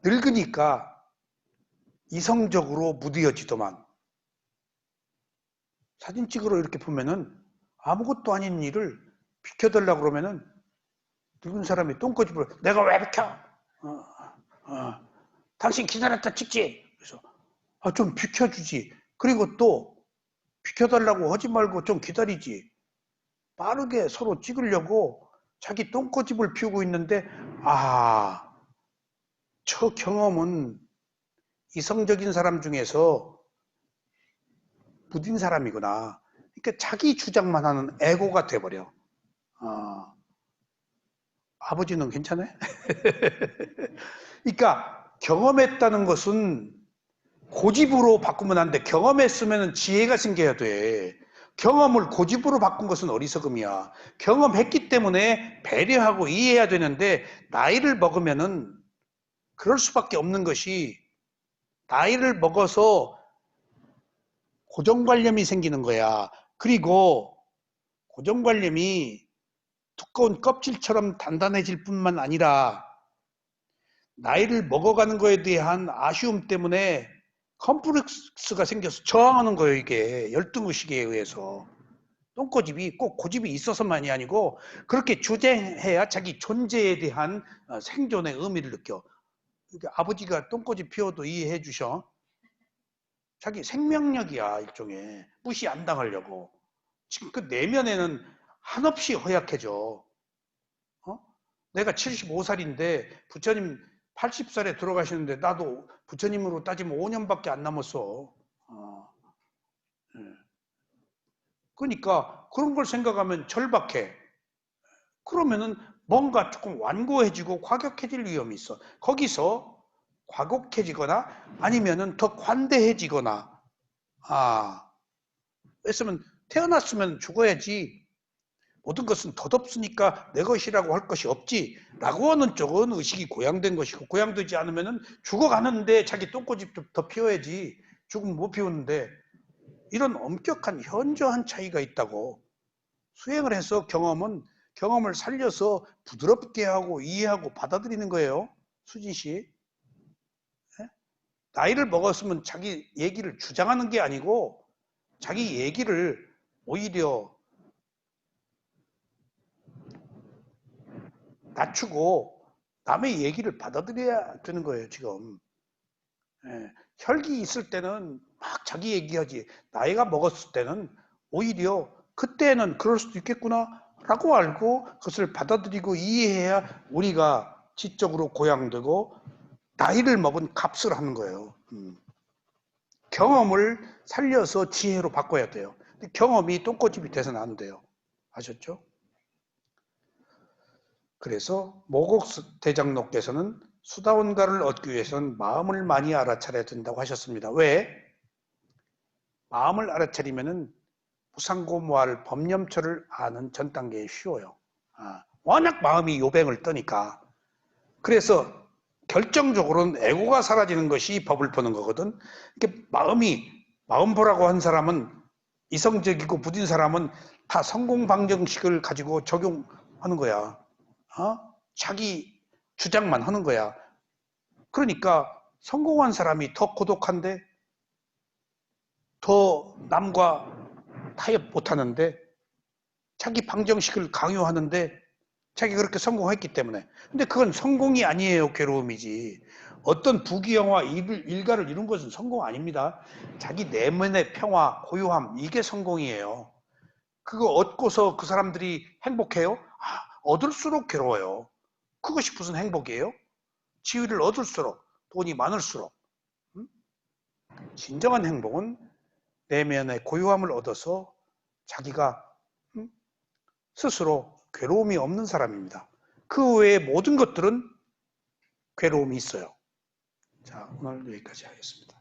늙으니까 이성적으로 무디어지더만. 사진 찍으러 이렇게 보면은 아무것도 아닌 일을 비켜달라고 그러면은 늙은 사람이 똥꼬집을 내가 왜 비켜? 당신 기다렸다 찍지. 그래서 좀 비켜주지. 그리고 또 비켜달라고 하지 말고 좀 기다리지. 빠르게 서로 찍으려고 자기 똥꼬집을 피우고 있는데 저 경험은 이성적인 사람 중에서 부딘 사람이구나. 그러니까 자기 주장만 하는 에고가 돼버려. 아버지는 괜찮아요? 그러니까 경험했다는 것은 고집으로 바꾸면 안 돼. 경험했으면 지혜가 생겨야 돼. 경험을 고집으로 바꾼 것은 어리석음이야. 경험했기 때문에 배려하고 이해해야 되는데 나이를 먹으면은 그럴 수밖에 없는 것이 나이를 먹어서 고정관념이 생기는 거야. 그리고 고정관념이 두꺼운 껍질처럼 단단해질 뿐만 아니라 나이를 먹어가는 거에 대한 아쉬움 때문에 컴플렉스가 생겨서 저항하는 거예요. 이게 열등의식에 의해서. 똥꼬집이 꼭 고집이 있어서만이 아니고 그렇게 주장해야 자기 존재에 대한 생존의 의미를 느껴. 그러니까 아버지가 똥꼬집 피워도 이해해 주셔. 자기 생명력이야. 일종의 무시 안 당하려고. 지금 그 내면에는 한없이 허약해져. 내가 75살인데 부처님 80살에 돌아가시는데 나도 부처님으로 따지면 5년밖에 안 남았어. 그러니까 그런 걸 생각하면 절박해. 그러면은 뭔가 조금 완고해지고 과격해질 위험이 있어. 거기서 과격해지거나 아니면은 더 관대해지거나. 왜냐면 태어났으면 죽어야지. 모든 것은 덧없으니까 내 것이라고 할 것이 없지 라고 하는 쪽은 의식이 고양된 것이고, 고양되지 않으면 죽어가는데 자기 똥꼬집 더 피워야지. 죽으면 못 피우는데. 이런 엄격한 현저한 차이가 있다고. 수행을 해서 경험을 살려서 부드럽게 하고 이해하고 받아들이는 거예요. 수지 씨. 나이를 먹었으면 자기 얘기를 주장하는 게 아니고 자기 얘기를 오히려 낮추고 남의 얘기를 받아들여야 되는 거예요. 지금 혈기 있을 때는 막 자기 얘기하지, 나이가 먹었을 때는 오히려 그때는 그럴 수도 있겠구나 라고 알고 그것을 받아들이고 이해해야 우리가 지적으로 고양되고 나이를 먹은 값을 하는 거예요. 경험을 살려서 지혜로 바꿔야 돼요. 근데 경험이 똥꼬집이 돼서는 안 돼요. 아셨죠? 그래서 모곡대장로께서는 수다원가를 얻기 위해서는 마음을 많이 알아차려야 된다고 하셨습니다. 왜? 마음을 알아차리면은 무상고무할 법념처를 아는 전 단계에 쉬워요. 워낙 마음이 요뱅을 떠니까. 그래서 결정적으로는 에고가 사라지는 것이 법을 보는 거거든. 마음 보라고 한 사람은, 이성적이고 부딘 사람은 다 성공방정식을 가지고 적용하는 거야. 자기 주장만 하는 거야. 그러니까 성공한 사람이 더 고독한데, 더 남과 타협 못하는데, 자기 방정식을 강요하는데, 자기가 그렇게 성공했기 때문에. 근데 그건 성공이 아니에요. 괴로움이지. 어떤 부귀영화, 일가를 이룬 것은 성공 아닙니다. 자기 내면의 평화, 고요함, 이게 성공이에요. 그거 얻고서 그 사람들이 행복해요? 얻을수록 괴로워요. 그것이 무슨 행복이에요? 지위를 얻을수록, 돈이 많을수록. 진정한 행복은 내면의 고요함을 얻어서 자기가 스스로 괴로움이 없는 사람입니다. 그 외의 모든 것들은 괴로움이 있어요. 자, 오늘 여기까지 하겠습니다.